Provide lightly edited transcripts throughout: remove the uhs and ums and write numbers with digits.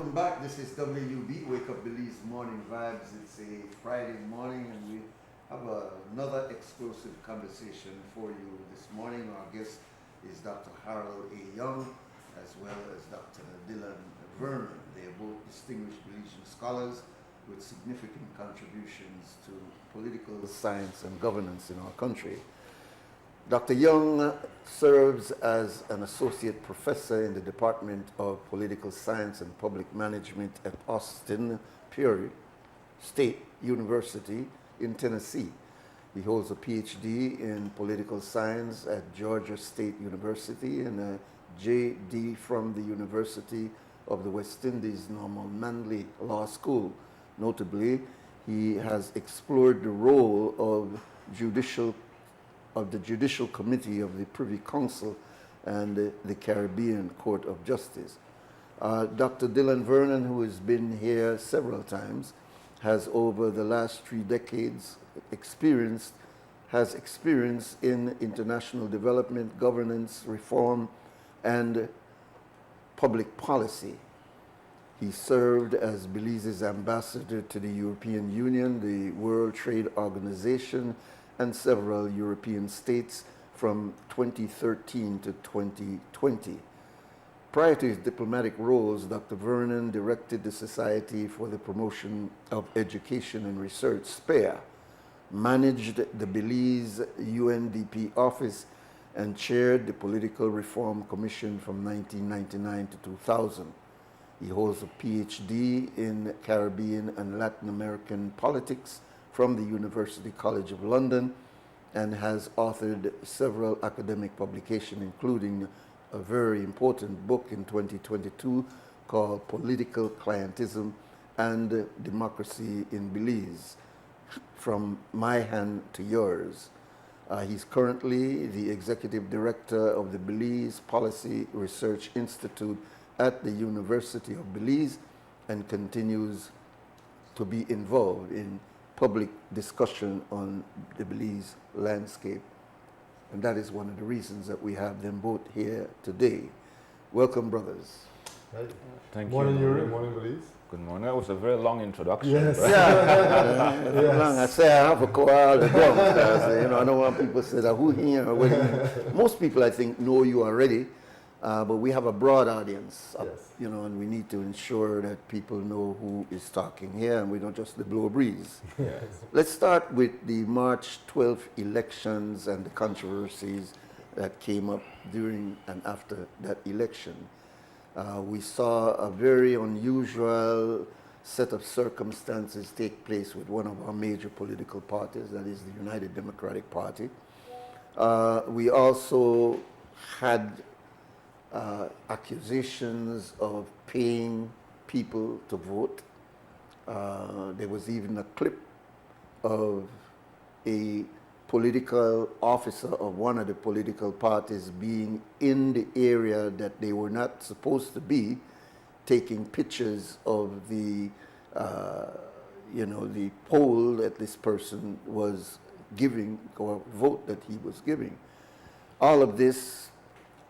welcome back. This is WUB, Wake Up Belize Morning Vibes. It's a Friday morning and we have another explosive conversation for you this morning. Our guest is Dr. Harold A. Young as well as Dr. Dylan Vernon. They are both distinguished Belizean scholars with significant contributions to political science and governance in our country. Dr. Young serves as an associate professor in the Department of Political Science and Public Management at Austin Peay State University in Tennessee. He holds a PhD in political science at Georgia State University and a JD from the University of the West Indies Norman Manley Law School. Notably, he has explored the role of the Judicial Committee of the Privy Council and the Caribbean Court of Justice. Dr. Dylan Vernon, who has been here several times, has over the last 3 decades experience in international development, governance, reform, and public policy. He served as Belize's ambassador to the European Union, the World Trade Organization, and several European states from 2013 to 2020. Prior to his diplomatic roles, Dr. Vernon directed the Society for the Promotion of Education and Research, SPARE, managed the Belize UNDP office, and chaired the Political Reform Commission from 1999 to 2000. He holds a PhD in Caribbean and Latin American politics from the University College of London and has authored several academic publications, including a very important book in 2022 called Political Clientism and Democracy in Belize, From My Hand to Yours. He's currently the executive director of the Belize Policy Research Institute at the University of Belize and continues to be involved in public discussion on the Belize landscape. And that is one of the reasons that we have them both here today. Welcome, brothers. Right. Thank you. Morning, Yuri. Morning, Belize. Good morning. That was a very long introduction. Yes. Yes. I say I have a choir to drum because I don't want people to say that who here or what here. Most people, I think, know you already, but we have a broad audience, and we need to ensure that people know who is talking here and we don't just blow a breeze. Yes. Let's start with the March 12th elections and the controversies that came up during and after that election. We saw a very unusual set of circumstances take place with one of our major political parties, that is the United Democratic Party. We also had accusations of paying people to vote. There was even a clip of a political officer of one of the political parties being in the area that they were not supposed to be, taking pictures of the poll that this person was giving or vote that he was giving. All of this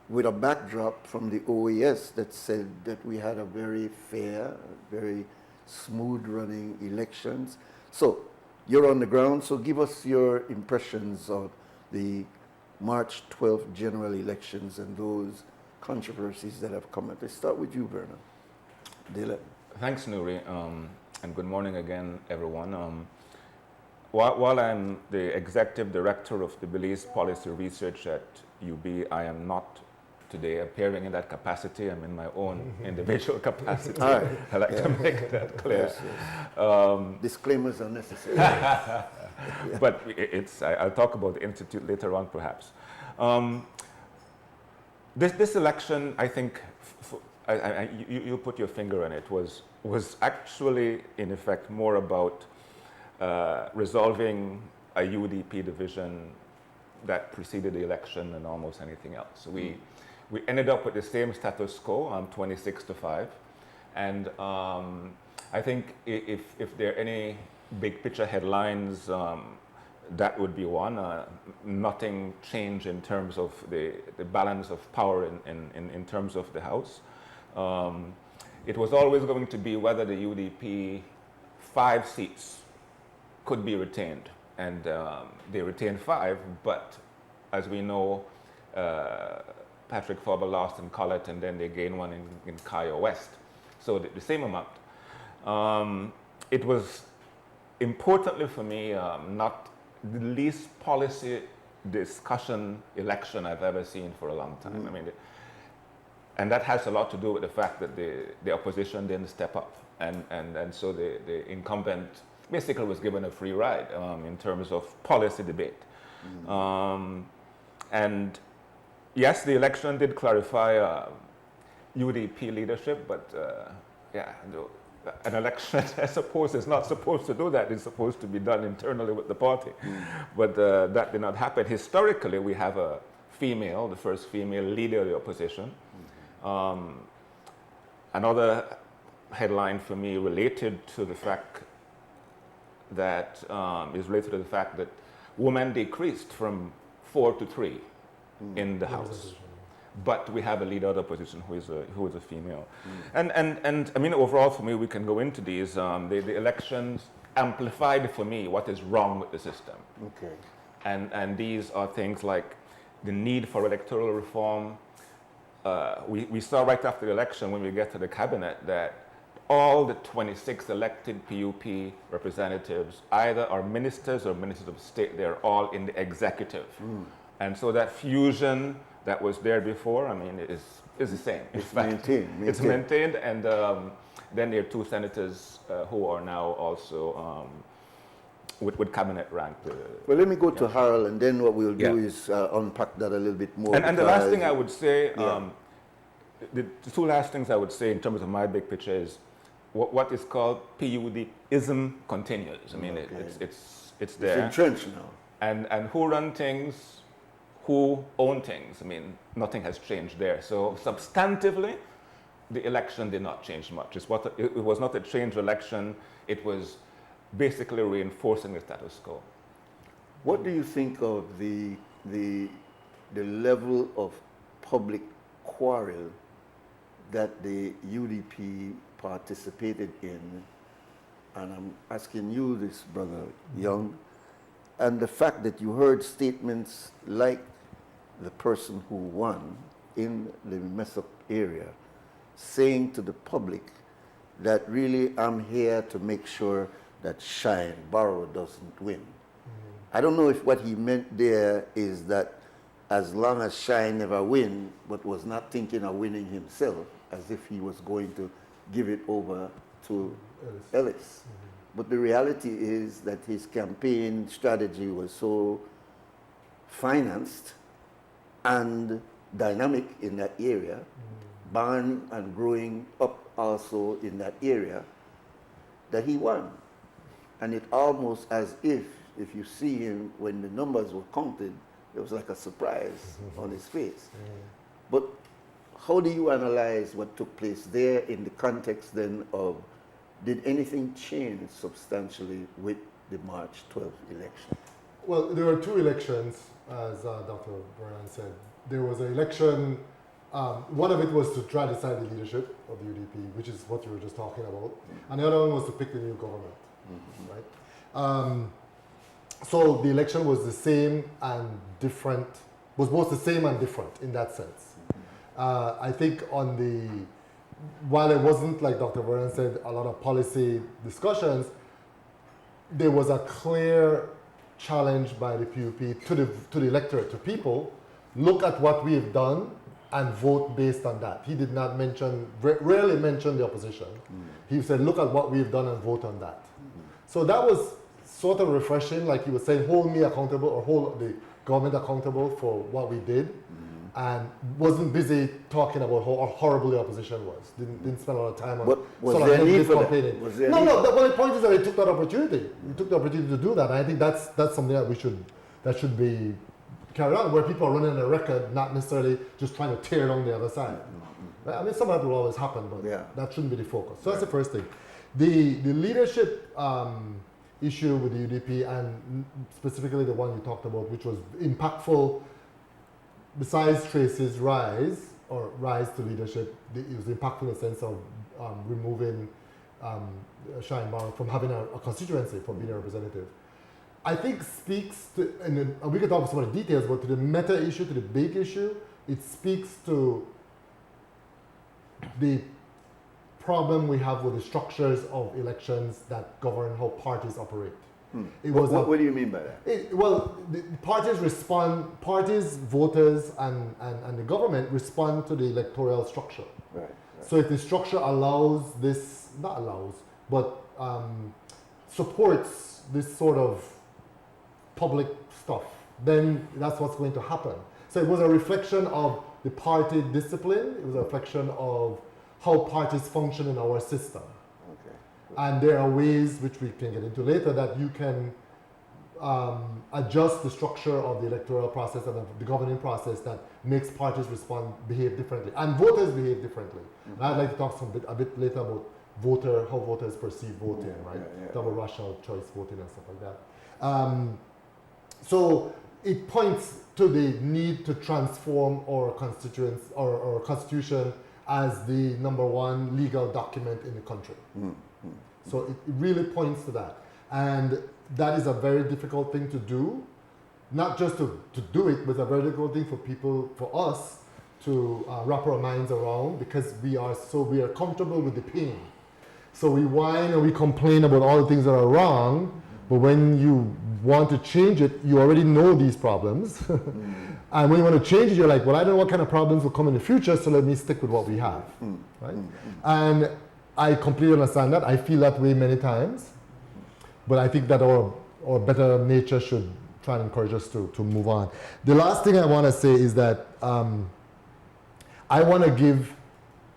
with a backdrop from the OAS that said that we had a very fair, very smooth running elections. So you're on the ground, so give us your impressions of the March 12th general elections and those controversies that have come up. Let's start with you, Vernon. Dylan. Thanks, Nuri, and good morning again, everyone. While I'm the executive director of the Belize Policy Research at UB, I am not today appearing in that capacity. I'm in my own individual capacity. Right. I like to make that clear. Yes. Disclaimers are necessary. But I'll talk about the Institute later on, perhaps. This election, I think, you put your finger on it, was actually, in effect, more about resolving a UDP division that preceded the election than almost anything else. We ended up with the same status quo, 26-5, and I think if there are any big picture headlines, that would be one. Nothing changed in terms of the balance of power in terms of the House. it was always going to be whether the UDP 5 seats could be retained. And they retained 5, but as we know, Patrick Fauber lost in Collett, and then they gained one in Kaya West. So the same amount. It was importantly for me not the least policy discussion election I've ever seen for a long time. I mean, and that has a lot to do with the fact that the opposition didn't step up, and so the incumbent basically was given a free ride in terms of policy debate. And yes, the election did clarify UDP leadership, but an election, I suppose, is not supposed to do that. It's supposed to be done internally with the party. But that did not happen. Historically, we have a female, the first female leader of the opposition. Another headline for me related to the fact that is related to the fact that women decreased from 4 to 3 in the House. But we have a leader of the opposition who is a female. And I mean, overall for me, we can go into these. The elections amplified for me what is wrong with the system. Okay. And these are things like the need for electoral reform. We saw right after the election, when we get to the cabinet, that all the 26 elected PUP representatives either are ministers or ministers of state. They're all in the executive. And so that fusion that was there before, I mean, is the same. It's maintained. It's maintained, and then there are 2 senators who are now also with cabinet rank. Well, let me go to Harold, and then what we'll do is unpack that a little bit more. And the last thing I would say, the 2 last things I would say in terms of my big picture is what is called PUDism continues. I mean, it's there. It's entrenched now. And who run things, who own things. I mean, nothing has changed there. So substantively, the election did not change much. It was not a change election. It was basically reinforcing the status quo. What do you think of the level of public quarrel that the UDP participated in? And I'm asking you this, Brother Young, and the fact that you heard statements like the person who won in the Messop area saying to the public that really I'm here to make sure that Shine Barrow doesn't win. I don't know if what he meant there is that as long as Shine never win, but was not thinking of winning himself, as if he was going to give it over to Ellis. But the reality is that his campaign strategy was so financed and dynamic in that area, born and growing up also in that area, that he won. And it almost as if you see him when the numbers were counted, it was like a surprise on his face. But how do you analyze what took place there in the context then of, did anything change substantially with the March 12th election? Well, there were 2 elections, as Dr. Vernon said. There was an election, one of it was to try to decide the leadership of the UDP, which is what you were just talking about. And the other one was to pick the new government, right? So the election was the same and different, was both the same and different in that sense. I think while it wasn't, like Dr. Vernon said, a lot of policy discussions, there was a clear challenge by the PUP to the electorate, to people, look at what we have done and vote based on that. He did not rarely mention the opposition. He said, look at what we've done and vote on that. So that was sort of refreshing, like he was saying, hold me accountable or hold the government accountable for what we did. And wasn't busy talking about how horrible the opposition was. Didn't spend a lot of time on but was there a need for complaining. But the point is that he took that opportunity. He took the opportunity to do that. And I think that's something that should be carried on, where people are running a record, not necessarily just trying to tear down the other side. I mean, some of that will always happen, but that shouldn't be the focus. So that's the first thing. The leadership issue with the UDP, and specifically the one you talked about, which was impactful. Besides Tracy's rise to leadership, it was impactful in the sense of removing Shine Bar from having a constituency, from being a representative, I think speaks to, and we can talk about some of the details, but to the meta issue, to the big issue, it speaks to the problem we have with the structures of elections that govern how parties operate. What do you mean by that? Well, the parties respond, parties, voters, and the government respond to the electoral structure. Right. So if the structure allows this, not allows, but supports this sort of public stuff, then that's what's going to happen. So it was a reflection of the party discipline. It was a reflection of how parties function in our system. Okay. And there are ways, which we can get into later, that you can adjust the structure of the electoral process and of the governing process that makes parties behave differently, and voters behave differently. And I'd like to talk a bit later about how voters perceive voting, right? Double rational choice voting and stuff like that. So it points to the need to transform our constituents or constitution as the #1 legal document in the country. So it really points to that. And that is a very difficult thing to do, not just to do it, but a very difficult thing for us to wrap our minds around, because we are comfortable with the pain. So we whine and we complain about all the things that are wrong, but when you want to change it, you already know these problems. And when you want to change it, you're like, well, I don't know what kind of problems will come in the future, so let me stick with what we have, right? And I completely understand that. I feel that way many times. But I think that our better nature should try and encourage us to move on. The last thing I want to say is that I want to give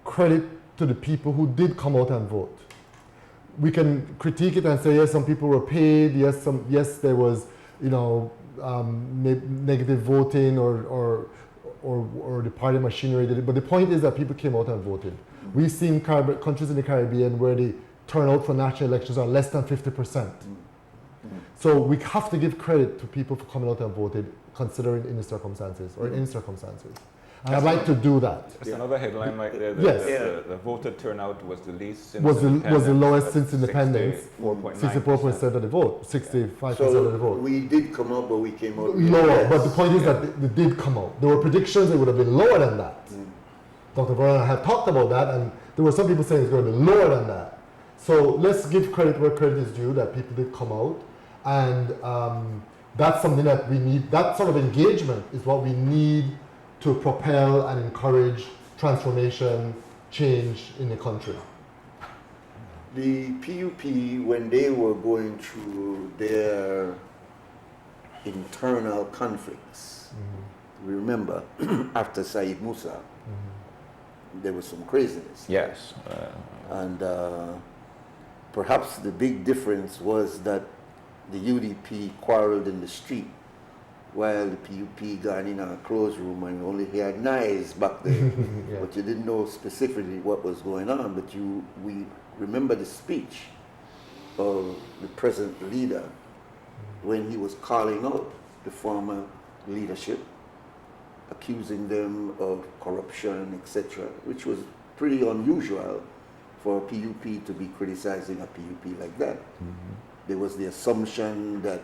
credit to the people who did come out and vote. We can critique it and say, yes, some people were paid, yes, there was, negative voting or the party machinery did it. But the point is that people came out and voted. We've seen countries in the Caribbean where the turnout for national elections are less than 50%. So we have to give credit to people for coming out and voted, considering any circumstances or in any circumstances. And I'd like to do that. That's another headline right there. The voter turnout was the least since was the independence, lowest since independence. 64.9% of the vote, 65% of the vote. We did come out, but we came out lower. But the point is that they did come out. There were predictions it would have been lower than that. Dr. Vernon and I have talked about that, and there were some people saying it's going to be lower than that. So let's give credit where credit is due, that people did come out. And that's something that we need. That sort of engagement is what we need to propel and encourage transformation, change in the country. The PUP, when they were going through their internal conflicts, we remember after Said Musa, there was some craziness. Yes. And perhaps the big difference was that the UDP quarreled in the street, while the PUP got in a closed room and only had knives back there. But you didn't know specifically what was going on. But we remember the speech of the present leader when he was calling out the former leadership, accusing them of corruption, etc., which was pretty unusual for a PUP to be criticizing a PUP like that. There was the assumption that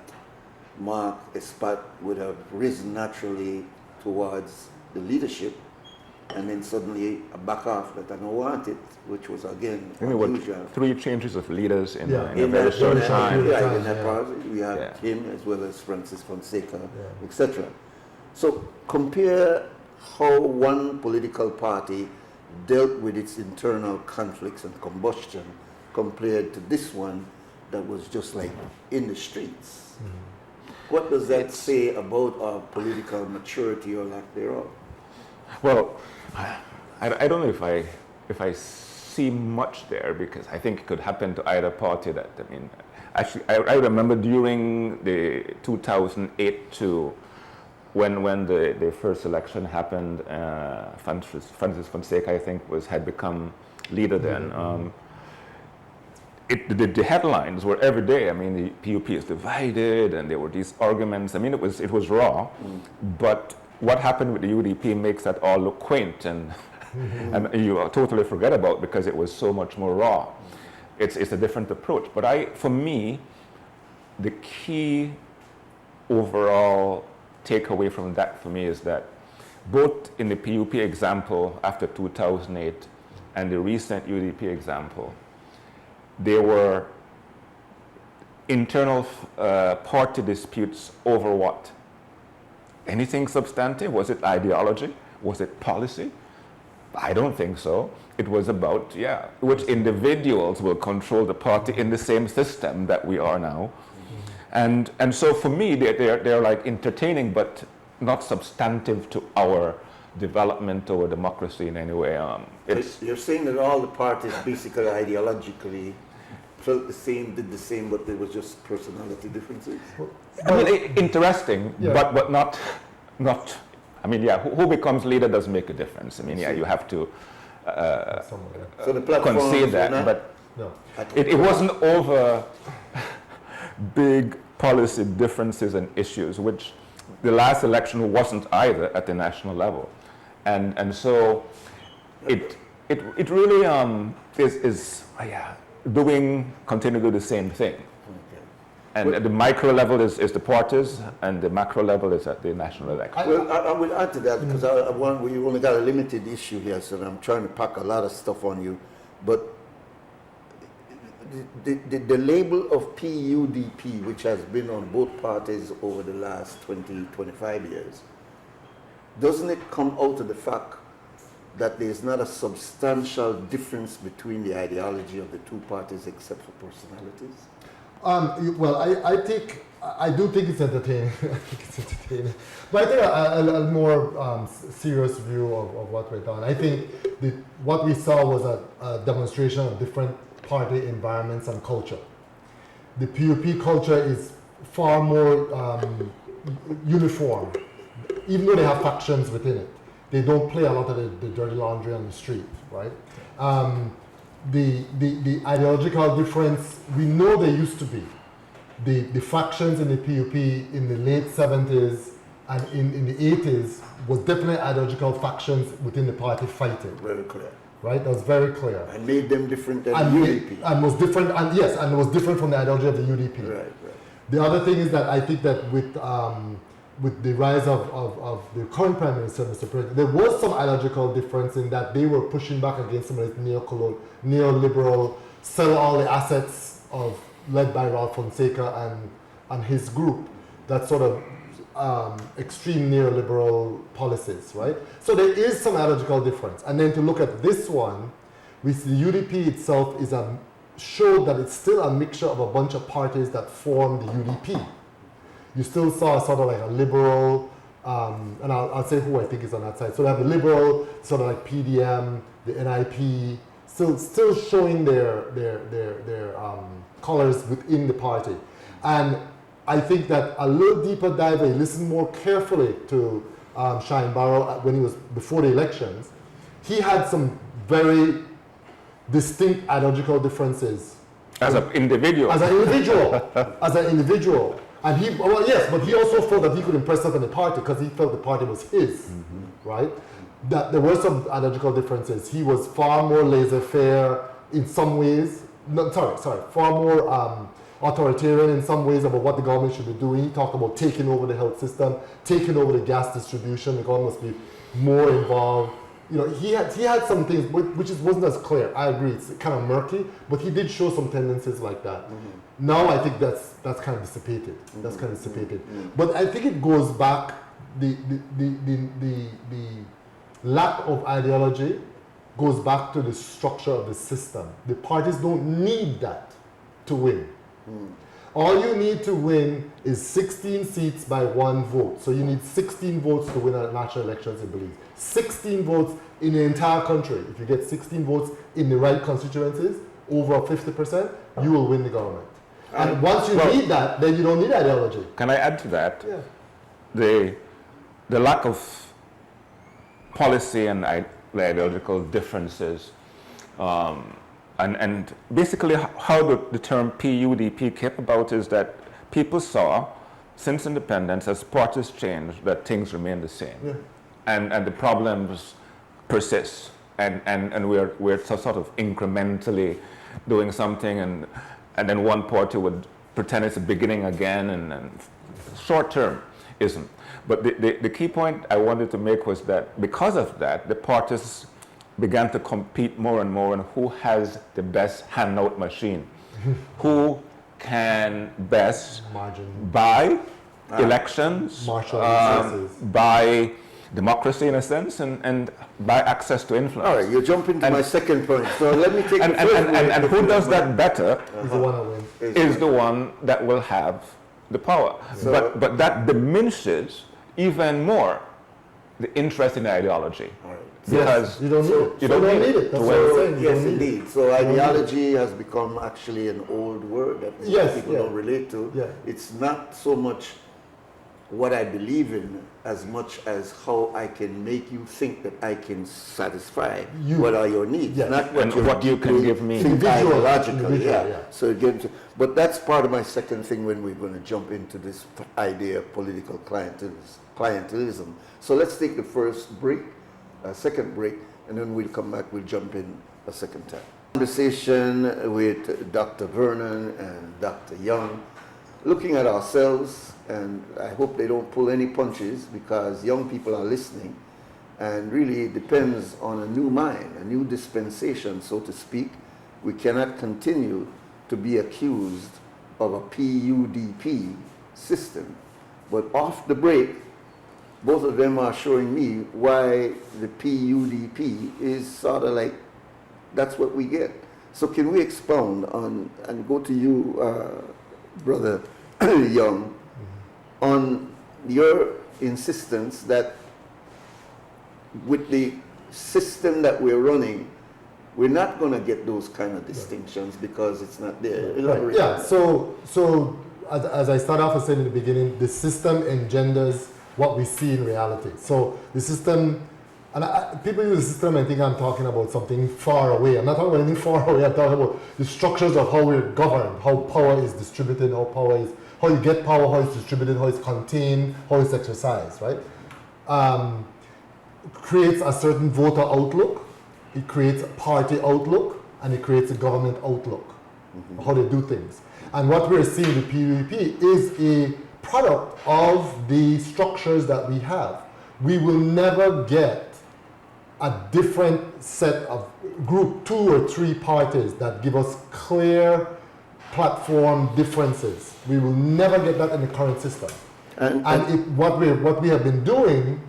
Mark Espat would have risen naturally towards the leadership, and then suddenly a back off that I don't want it, which was again unusual. 3 changes of leaders in a very short time. In that part, we had him as well as Francis Fonseca, etc. So compare how one political party dealt with its internal conflicts and combustion compared to this one that was just like in the streets. What does that say about our political maturity or lack thereof? Well, I don't know if I see much there, because I think it could happen to either party. Actually, I remember during the 2008 to when the first election happened, Francis Fonseca, I think, had become leader then. The headlines were every day. The PUP is divided, and there were these arguments. It was raw. But what happened with the UDP makes that all look quaint and and you totally forget about because it was so much more raw. It's a different approach. But for me, the key overall takeaway from that for me is that both in the PUP example after 2008 and the recent UDP example, there were internal party disputes over what? Anything substantive? Was it ideology? Was it policy? I don't think so. It was about, which individuals will control the party in the same system that we are now. And so for me, they're like entertaining, but not substantive to our development or democracy in any way. You're saying that all the parties basically ideologically felt the same, did the same, but there was just personality differences? I mean, interesting, but not. I mean, who becomes leader does make a difference. I mean, you have to so the platform concede that, but it wasn't over big policy differences and issues, which the last election wasn't either at the national level, and so it really is continue to do the same thing. And at the micro level is the parties, and the macro level is at the national election. Well, I will add to that because we only got a limited issue here, so I'm trying to pack a lot of stuff on you. But the label of PUDP, which has been on both parties over the last 20, 25 years, doesn't it come out of the fact that there's not a substantial difference between the ideology of the two parties except for personalities? Well, I do think it's entertaining. I think it's entertaining. But I think a more serious view of what went on. I think what we saw was a demonstration of different party environments and culture. The PUP culture is far more uniform, even though they have factions within it. They don't play a lot of the dirty laundry on the street, right? The ideological difference, we know there used to be. The factions in the PUP in the late 70s and in the 80s was definitely ideological factions within the party fighting. Very clear. Right, that was very clear. And made them different than the UDP. And was different, and yes, and it was different from the ideology of the UDP. Right. The other thing is that I think that with the rise of the current Prime Minister, Mr. President, there was some ideological difference in that they were pushing back against some of this neoliberal, sell all the assets led by Ralph Fonseca and his group, that sort of extreme neoliberal policies, right? So there is some ideological difference. And then to look at this one, we see the UDP itself showed that it's still a mixture of a bunch of parties that form the UDP. You still saw sort of like a liberal, and I'll say who I think is on that side. So they have the liberal, sort of like PDM, the NIP, still showing their colors within the party. And I think that a little deeper dive, listen more carefully to Shine Barrow when he was before the elections. He had some very distinct ideological differences. As an individual. As an individual. And he also felt that he could impress us in the party because he felt the party was his, right? That there were some ideological differences. He was far more laissez-faire in some ways. Far more authoritarian in some ways about what the government should be doing. He talked about taking over the health system, taking over the gas distribution. The government must be more involved. You know, he had some things which wasn't as clear. I agree, it's kind of murky, but he did show some tendencies like that. Now I think that's kind of dissipated. That's kind of dissipated. But I think it goes back, the lack of ideology goes back to the structure of the system. The parties don't need that to win. All you need to win is 16 seats by one vote. So you need 16 votes to win a national elections in Belize. 16 votes in the entire country. If you get 16 votes in the right constituencies, over 50%, you will win the government. And once you need that, then you don't need ideology. Can I add to that? Yeah. The lack of policy and ideological differences, and basically how the term PUDP came about is that people saw, since independence, as parties changed, that things remain the same. And the problems persist. and we're sort of incrementally doing something, and then one party would pretend it's a beginning again, and short term isn't. But the key point I wanted to make was that because of that, the parties began to compete more and more on who has the best handout machine, who can best buy elections, buy democracy in a sense, and buy access to influence. All right, you're jumping to my second point. So let me take and who does that better Is the one that wins. is the one that will have the power. So- But that diminishes even more the interest in ideology. All right. Yes, you don't need it. you don't need it That's to what I'm win. saying. You Yes, don't need it. indeed. So ideology has become actually an old word that Yes, people yeah. don't relate to. Yeah. It's not so much what I believe in as much as how I can make you think that I can satisfy You. what are your needs, Yes. not what, And you're what you can deeply give me. think Individual, ideologically. Yeah. yeah. So again, but that's part of my second thing when we're going to jump into this idea of political clientelism. So let's take the first break, second break, and then we'll come back. We'll jump in a second time. Conversation with Dr. Vernon and Dr. Young, looking at ourselves, and I hope they don't pull any punches because young people are listening, and really it depends on a new mind, a new dispensation, so to speak. We cannot continue to be accused of a PUDP system. But off the break, both of them are showing me why the PUDP is sort of like, that's what we get. So can we expound on, and go to you, Brother Young, on your insistence that with the system that we're running, we're not going to get those kind of distinctions because it's not there. Elaborate on Yeah, that. so as I started off, I said in the beginning, the system engenders what we see in reality. So the system, and people use the system and think I'm talking about something far away. I'm not talking about anything far away. I'm talking about the structures of how we're governed, how power is distributed, how you get power, how it's distributed, how it's contained, how it's exercised, right? Creates a certain voter outlook, it creates a party outlook, and it creates a government outlook, how they do things. And what we're seeing with PUDP is a product of the structures that we have. We will never get a different set of group 2 or 3 parties that give us clear platform differences. We will never get that in the current system. What we have been doing,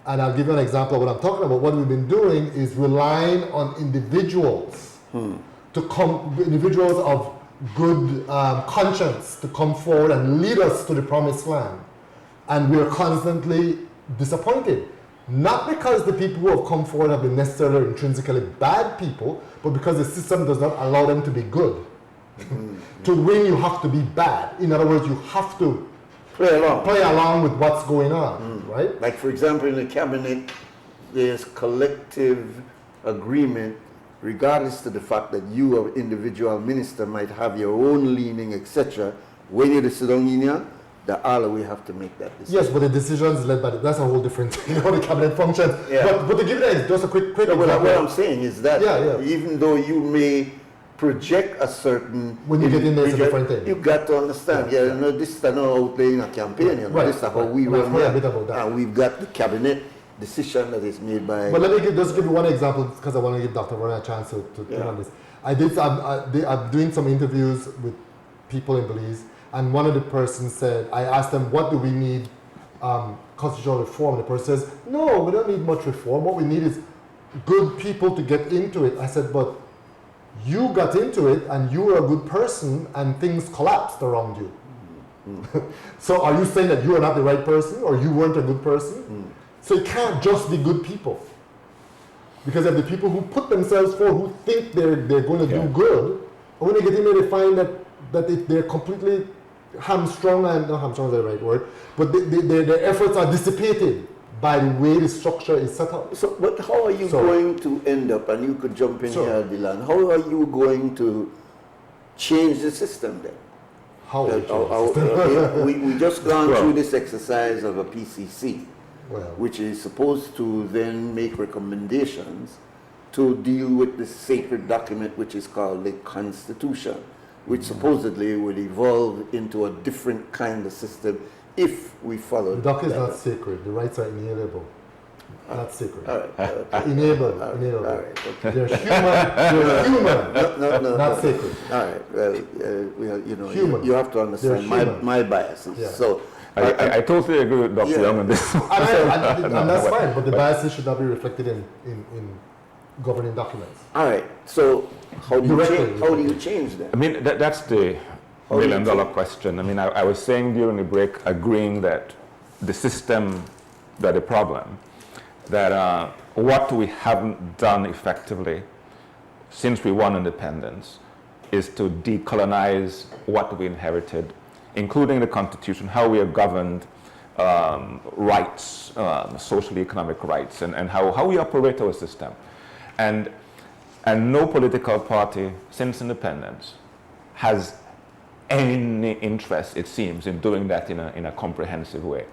and I'll give you an example of what I'm talking about, what we've been doing is relying on individuals individuals of good conscience to come forward and lead us to the promised land. And we are constantly disappointed. Not because the people who have come forward have been necessarily intrinsically bad people, but because the system does not allow them to be good. To win, you have to be bad. In other words, you have to play along with what's going on, right? Like, for example, in the cabinet, there's collective agreement, regardless of the fact that you, an individual minister, might have your own leaning, etc. When you sit down in here, that all we have to make that decision. Yes, but the decisions led by that's a whole different thing, how the cabinet functions. Yeah. But to give you just a quick No, but example. what I'm saying is that Yeah. even though you may project a certain... When you get in there, it's a different thing. You've got to understand, Yeah. you know, this is not out there in a campaign, you know, Right, this is how right. we And I've run heard a here. bit about that. And we've got the cabinet decision that is made by... But let me just give you one example because I want to give Dr. Vernon a chance to Yeah. on this. I'm doing some interviews with people in Belize, and one of the persons said, I asked them, what do we need constitutional reform? The person says, no, we don't need much reform. What we need is good people to get into it. I said, but you got into it and you were a good person and things collapsed around you. So are you saying that you are not the right person or you weren't a good person? So it can't just be good people. Because of the people who put themselves forward, who think they're going to do good, and when they get in there, they find that they're completely hamstrung, and not hamstrung is the right word, but their efforts are dissipated by the way the structure is set up. So, but how are you going to end up, and you could jump in here, Dylan, how are you going to change the system then? How? We just gone through this exercise of a PCC, Well, which is supposed to then make recommendations to deal with the sacred document which is called the Constitution, which supposedly would evolve into a different kind of system if we follow. The document is not sacred. The rights are inalienable. Not sacred. All right. Enable. All right. Okay. They're human. No, not sacred. All right. Well, you know, Human. you have to understand my biases. Yeah. So I totally agree with Dr. Young on this. And that's fine, but the biases should not be reflected in governing documents. all right. So how do Directly. you change that? I mean, that's the million-dollar question. I mean, I was saying during the break, agreeing that the system, that the problem, that what we haven't done effectively since we won independence is to decolonize what we inherited, including the Constitution, how we are governed, rights, social economic rights, and how we operate our system. And no political party since independence has any interest, it seems, in doing that in a comprehensive way.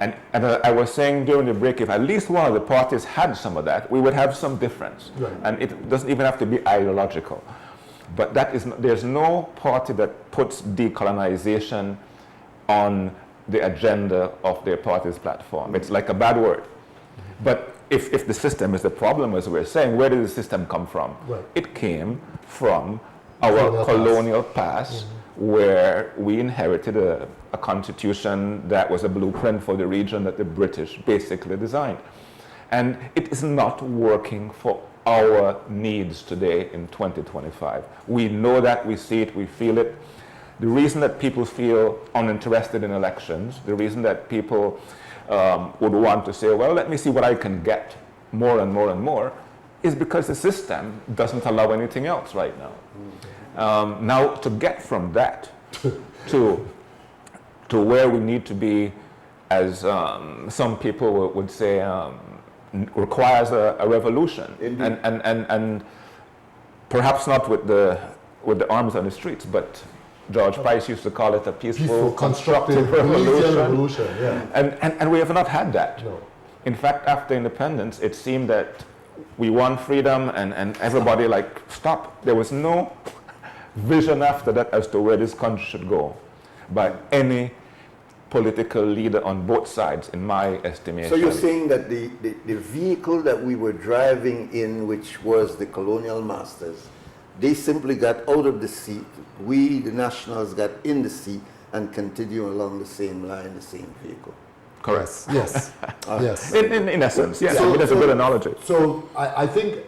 And I was saying during the break, if at least one of the parties had some of that, we would have some difference. Right. And it doesn't even have to be ideological. But there's no party that puts decolonization on the agenda of their party's platform. It's like a bad word. But if the system is the problem, as we're saying, where did the system come from? Right. It came from our colonial past, where we inherited a constitution that was a blueprint for the region that the British basically designed. And it is not working for our needs today in 2025. We know that, we see it, we feel it. The reason that people feel uninterested in elections, the reason that people would want to say, well, let me see what I can get more and more and more, is because the system doesn't allow anything else right now. Now, to get from that to where we need to be, as some people would say, requires a revolution, and perhaps not with the arms on the streets, but George Price used to call it a peaceful constructive revolution. Yeah. And we have not had that. No. In fact, after independence, it seemed that we won freedom and everybody stopped. There was no vision after that as to where this country should go by any political leader on both sides, in my estimation. So you're saying that the vehicle that we were driving in, which was the colonial masters, they simply got out of the seat. We, the nationals, got in the seat and continue along the same line, the same vehicle. Correct. Yes. Yes. In essence, yes. I mean, that's a good analogy. So I think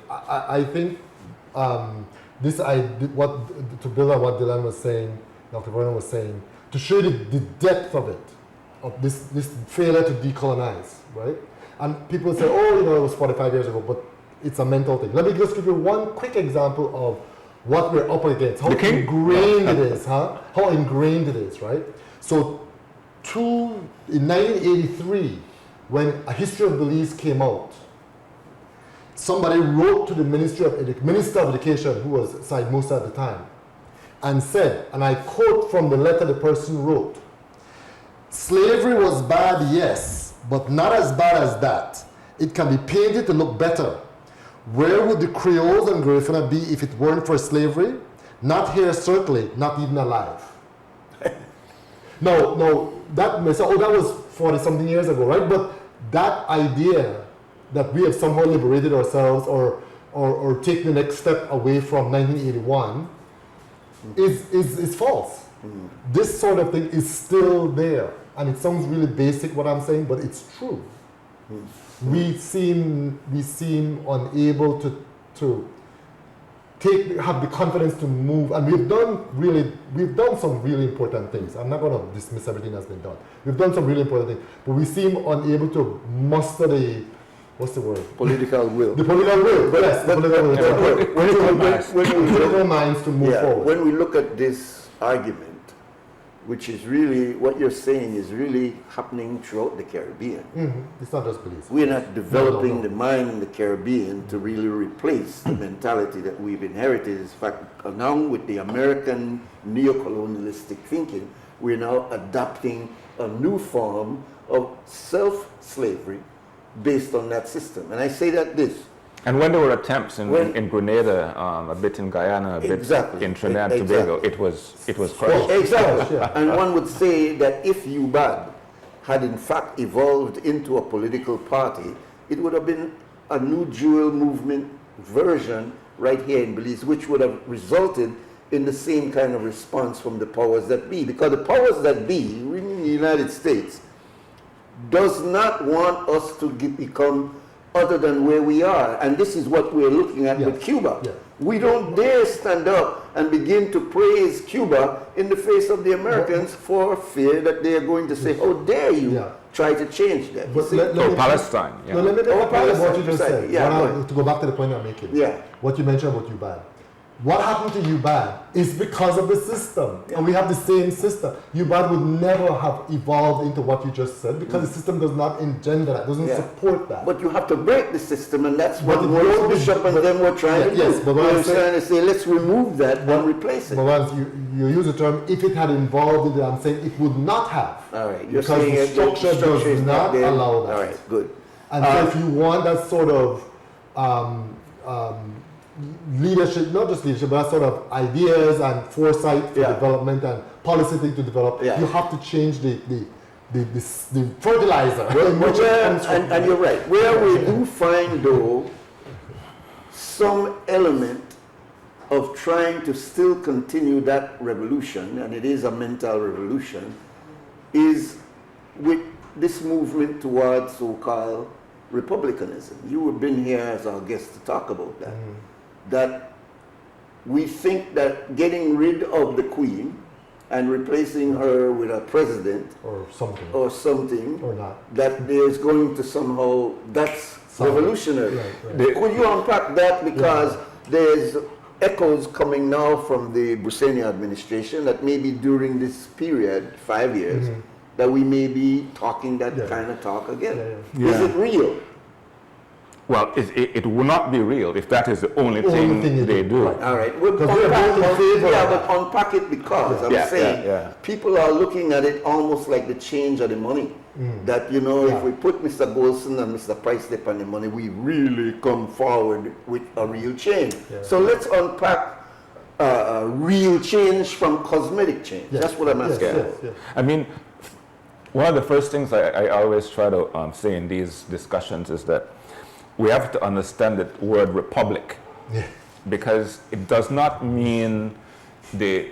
this to build on what Dylan was saying, Dr. Vernon was saying, to show the depth of it, of this failure to decolonize, right? And people say, oh, it was 45 years ago, but it's a mental thing. Let me just give you one quick example of what we're up against, how ingrained it is, How ingrained it is, right? So in 1983, when A History of Belize came out, somebody wrote to the Minister of Education, who was Said Musa at the time, and said, and I quote from the letter the person wrote, "Slavery was bad, yes, but not as bad as that. It can be painted to look better. Where would the Creoles and Garifuna be if it weren't for slavery? Not here, certainly, not even alive." No, that was 40-something years ago, right? But that idea that we have somehow liberated ourselves or taken the next step away from 1981 is false. This sort of thing is still there. And it sounds really basic what I'm saying, but it's true. We seem unable to have the confidence to move, and we've done some really important things. I'm not going to dismiss everything that's been done. We've done some really important things, but we seem unable to muster the, what's the word? Political will. The political will. Yes, the political will. Political minds to move forward. When we look at this argument, which is really, what you're saying is really happening throughout the Caribbean. It's not just Belize. We're not developing the mind in the Caribbean to really replace the mentality that we've inherited. In fact, along with the American neo-colonialistic thinking, we're now adopting a new form of self-slavery based on that system. And I say that And when there were attempts in Grenada, a bit in Guyana, a bit in Trinidad and Tobago, it was crushed. Exactly. And one would say that if UBAD had in fact evolved into a political party, it would have been a new dual movement version right here in Belize, which would have resulted in the same kind of response from the powers that be. Because the powers that be in the United States does not want us to become other than where we are. And this is what we're looking at with Cuba. Yeah. We don't dare stand up and begin to praise Cuba in the face of the Americans for fear that they are going to say, how dare you try to change that. Palestine. No, let me make a point of what you just said. Yeah, to go back to the point I'm making. Yeah. What you mentioned about UBAD. What happened to UBAD is because of the system. Yeah. And we have the same system. UBAD would never have evolved into what you just said because the system does not engender that, doesn't support that. But you have to break the system, and that's what the Bishop and them were trying to do. Yes, but we're trying to say, let's remove that and replace it. But once you use the term, if it had involved in it, I'm saying it would not have. All right. You're because saying the structure does not allow that. All right, good. And so if you want that sort of leadership, not just leadership, but that sort of ideas and foresight for development and policy thing to develop, you have to change the fertilizer. And you're right. Where we do find, though, some element of trying to still continue that revolution, and it is a mental revolution, is with this movement towards so-called republicanism. You have been here as our guest to talk about that. That we think that getting rid of the Queen and replacing her with a president or something or not, that there's going to somehow, that's revolutionary. Right. Could you unpack that? Because there's echoes coming now from the Buseni administration that maybe during this period, 5 years, that we may be talking that kind of talk again. Is it real? Well, it will not be real if that is the only thing they do. Right. All right. We'll unpack it because I'm saying people are looking at it almost like the change of the money. That, you know, if we put Mr. Golson and Mr. Price on the money, we really come forward with a real change. So let's unpack real change from cosmetic change. That's what I'm asking. I mean, one of the first things I always try to say in these discussions is that we have to understand the word republic, because it does not mean the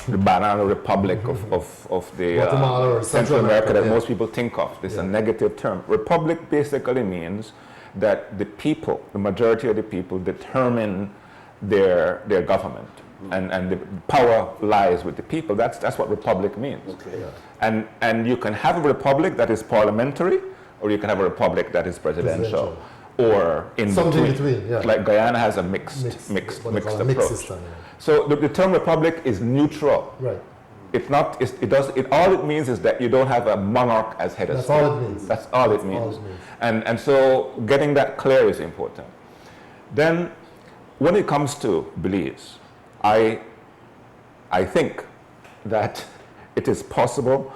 banana republic of the Central America that most people think of. This is a negative term. Republic basically means that the people, the majority of the people, determine their government, and the power lies with the people. That's what republic means. And you can have a republic that is parliamentary, or you can have a republic that is presidential. Or in between. Like Guyana has a mixed approach. System, So the term republic is neutral. Right. It's not. All it means is that you don't have a monarch as head of state. That's all it means. That's all it means. And so getting that clear is important. Then, when it comes to Belize, I think that it is possible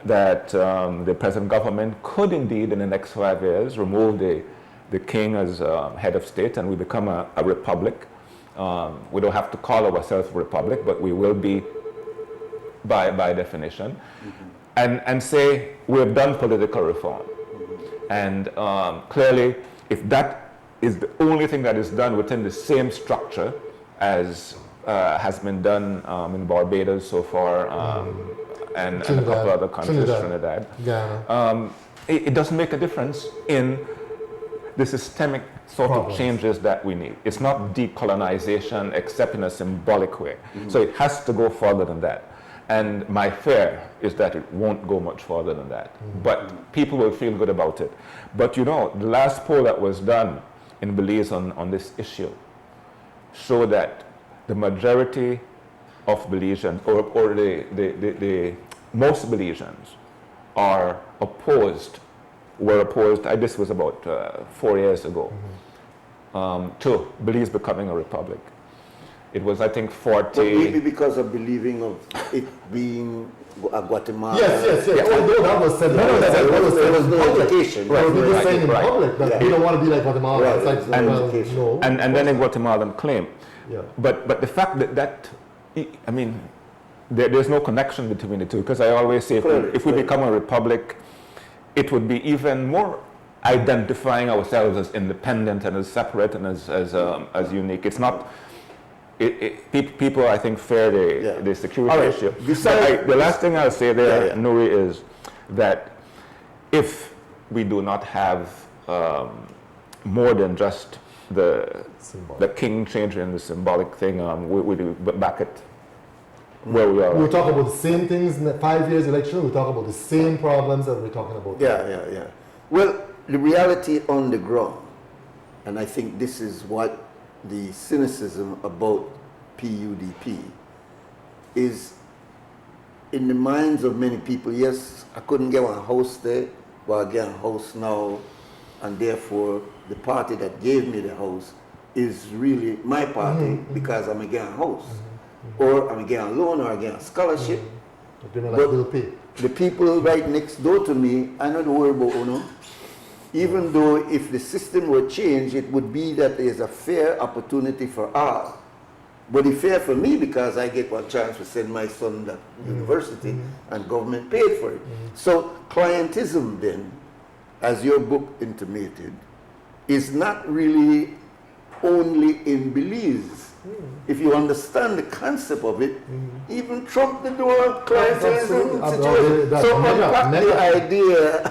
that the present government could indeed, in the next 5 years, remove the king as head of state, and we become a republic. We don't have to call ourselves a republic, but we will be by definition. And say we have done political reform. And clearly, if that is the only thing that is done within the same structure as has been done in Barbados so far, and a couple other countries, Trinidad, it doesn't make a difference in the systemic sort of changes that we need. It's not decolonization except in a symbolic way. So it has to go further than that. And my fear is that it won't go much further than that. But people will feel good about it. But you know, the last poll that was done in Belize on this issue showed that the majority of Belizeans, or the most Belizeans, were opposed, this was about 4 years ago, to Belize becoming a republic. It was, I think, But maybe 40. because of believing of it being Guatemala. Yes. Although that was said, There was no public. education. They were just saying in Right. public that Yeah. we don't want to be like Guatemala. Right, It's like, there's no well, education. no. And then a Guatemalan claim. Yeah. But the fact that I mean, there's no connection between the two, because I always say if we become a republic, it would be even more identifying ourselves as independent and as separate and as unique. It's not. People, I think, fear the security All right. issue. Besides- The last thing I'll say there, Yeah. Nuri, is that if we do not have more than just the king changing the symbolic thing, we do back at where we are. We'll talk about the same things in the 5 years election. We'll talk about the same problems that we're talking about. Yeah. Well, the reality on the ground, and I think this is what the cynicism about PUDP is in the minds of many people. Yes, I couldn't get one house there, but I get a house now, and therefore the party that gave me the house is really my party because I'm getting a house, or I'm getting a loan, or I get a scholarship. Like But Bill P. the people right next door to me, I don't worry about Uno. Even though if the system were changed, it would be that there's a fair opportunity for all. But it's fair for me because I get one chance to send my son to university and government paid for it. So clientism then, as your book intimated, is not really only in Belize. If you understand the concept of it, even Trump the door clientelism situation. So unpack the idea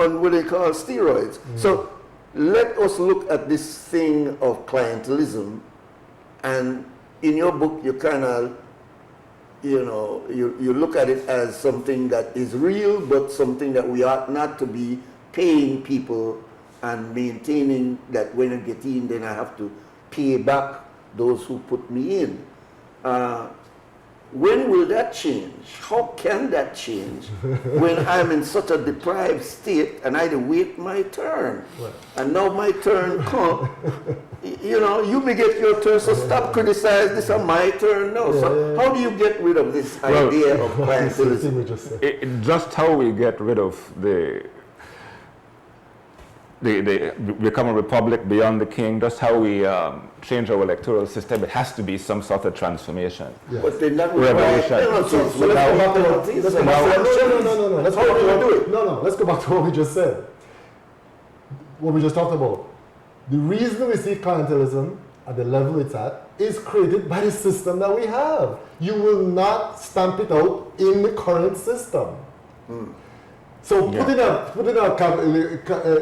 on what they call steroids. So let us look at this thing of clientelism, and in your book you kind of, you look at it as something that is real, but something that we ought not to be paying people and maintaining that when I get in, then I have to pay back those who put me in. When will that change? How can that change when I'm in such a deprived state and I had to wait my turn? Right. And now my turn come. You may get your turn, so stop criticizing this on my turn now. So how do you get rid of this idea of clientelism? Just how we get rid of the become a republic beyond the king, just how we change our electoral system, it has to be some sort of transformation. Yeah. But then that Revolution. So let's go back to no. Let's go back to do it. No. Let's go back to what we just said. What we just talked about. The reason we see clientelism at the level it's at is created by the system that we have. You will not stamp it out in the current system. So putting a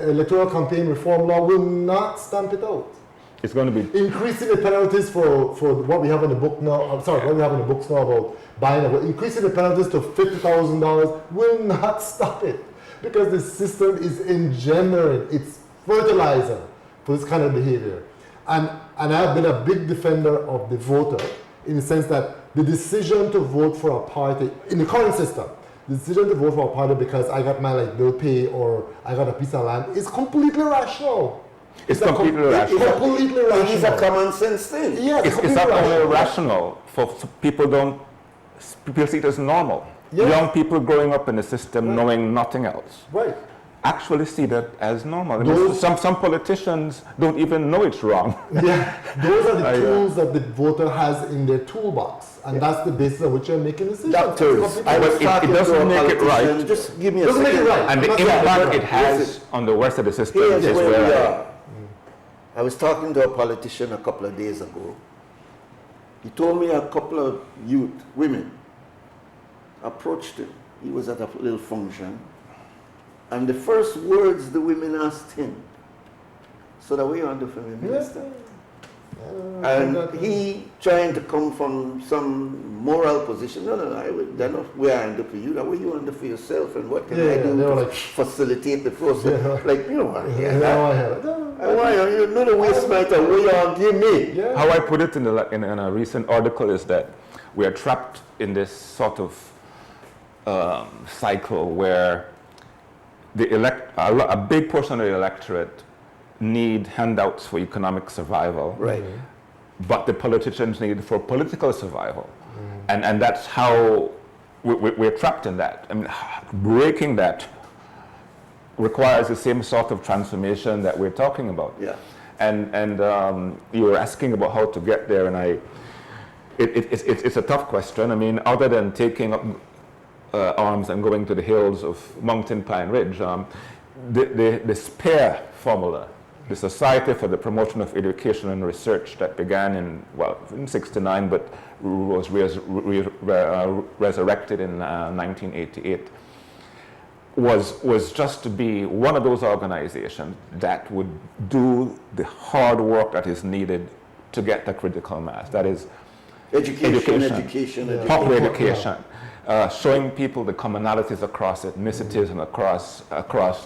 electoral campaign reform law will not stamp it out. It's going to be Increasing the penalties for what we have in the book now. What we have in the books now about buying increasing the penalties to $50,000 will not stop it, because the system is engendering, it's fertilizer for this kind of behavior. And I've been a big defender of the voter in the sense that the decision to vote for a party in the current system, the decision to vote for a party because I got my bill pay or I got a piece of land is completely rational. It's completely rational. It's completely rational. It is a common sense thing. Yeah, it's not only rational. For people see it as normal. Yeah. Young people growing up in the system knowing nothing else Right. actually see that as normal. I mean, some politicians don't even know it's wrong. Yeah, those are the tools that the voter has in their toolbox, and that's the basis on which you're making decisions. Doctors, I was It talking doesn't to a make it politician. right. Just give me a Doesn't make second. it right. And the That's impact right. it has on the rest of the system Here's is where we where are. I was talking to a politician a couple of days ago. He told me a couple of women approached him. He was at a little function. And the first words the women asked him, so that we want to film minister. And he trying to come from some moral position. No, they're not where I end up for you. That way you end up for yourself, and what can I do to facilitate the process? Why are you not a waste my time? What you give me? Yeah. How I put it in a recent article is that we are trapped in this sort of cycle where a big portion of the electorate need handouts for economic survival. Right. but the politicians need for political survival. And that's how we're trapped in that. I mean, breaking that requires the same sort of transformation that we're talking about. Yeah. And you were asking about how to get there, and it's a tough question. I mean, other than taking up arms and going to the hills of Mountain Pine Ridge, the SPARE formula, the Society for the Promotion of Education and Research, that began in 69, but was resurrected in 1988, was just to be one of those organizations that would do the hard work that is needed to get the critical mass. That is education, proper education. Showing people the commonalities across ethnicities and across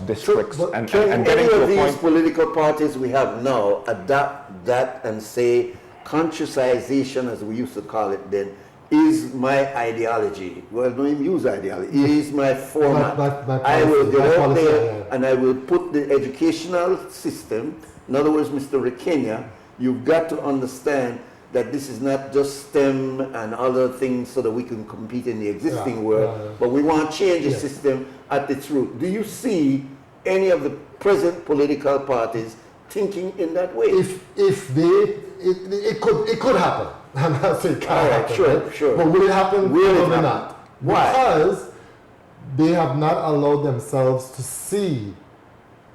districts, and can getting any to of a these point. political parties we have now adapt that and say conscientization, as we used to call it then, is my ideology? Well, don't even use ideology. It is my format. I will get out there and I will put the educational system. In other words, Mr. Rekenya, you've got to understand that this is not just STEM and other things so that we can compete in the existing world, but we want to change the system at its root. Do you see any of the present political parties thinking in that way? If they, it could happen. I'm not saying it can't happen. Sure. But will it happen? Probably not. Why? Because they have not allowed themselves to see,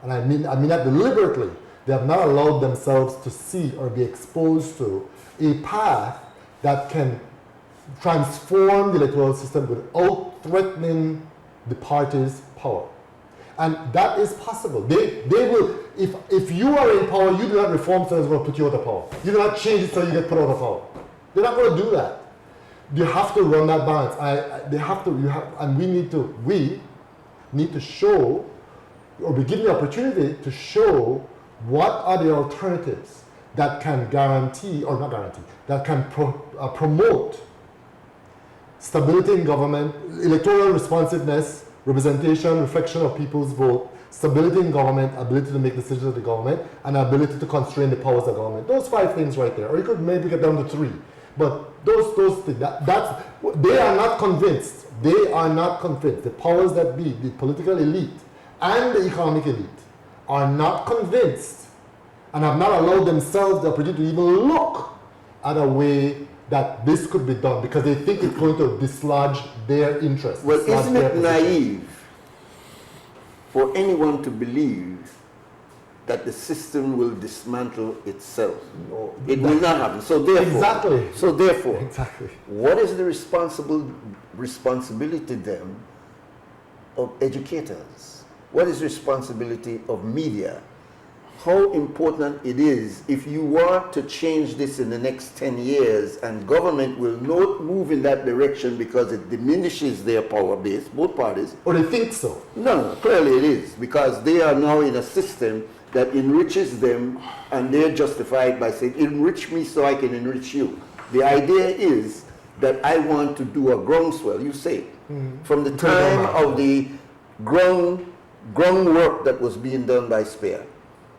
and I mean that deliberately, they have not allowed themselves to see or be exposed to a path that can transform the electoral system without threatening the party's power. And that is possible. They will, if you are in power, you do not reform so it's going to put you out of power. You do not change it so you get put out of power. They're not going to do that. You have to run that balance. And we need to show, or be given the opportunity to show what are the alternatives that can guarantee, or not guarantee, that can promote stability in government, electoral responsiveness, representation, reflection of people's vote, stability in government, ability to make decisions of the government, and ability to constrain the powers of government. Those 5 things right there. Or you could maybe get down to 3. But those things, they are not convinced. They are not convinced. The powers that be, the political elite and the economic elite, are not convinced and have not allowed themselves the opportunity to even look at a way that this could be done because they think it's going to dislodge their interests. Well, isn't it naive for anyone to believe that the system will dismantle itself? No, it will not happen. So therefore, exactly. What is the responsibility then of educators? What is the responsibility of media? How important it is if you want to change this in the next 10 years and government will not move in that direction because it diminishes their power base, both parties. Or they think so. No, clearly it is, because they are now in a system that enriches them and they're justified by saying, enrich me so I can enrich you. The idea is that I want to do a groundswell, you say, from the time of the groundwork that was being done by SPARE.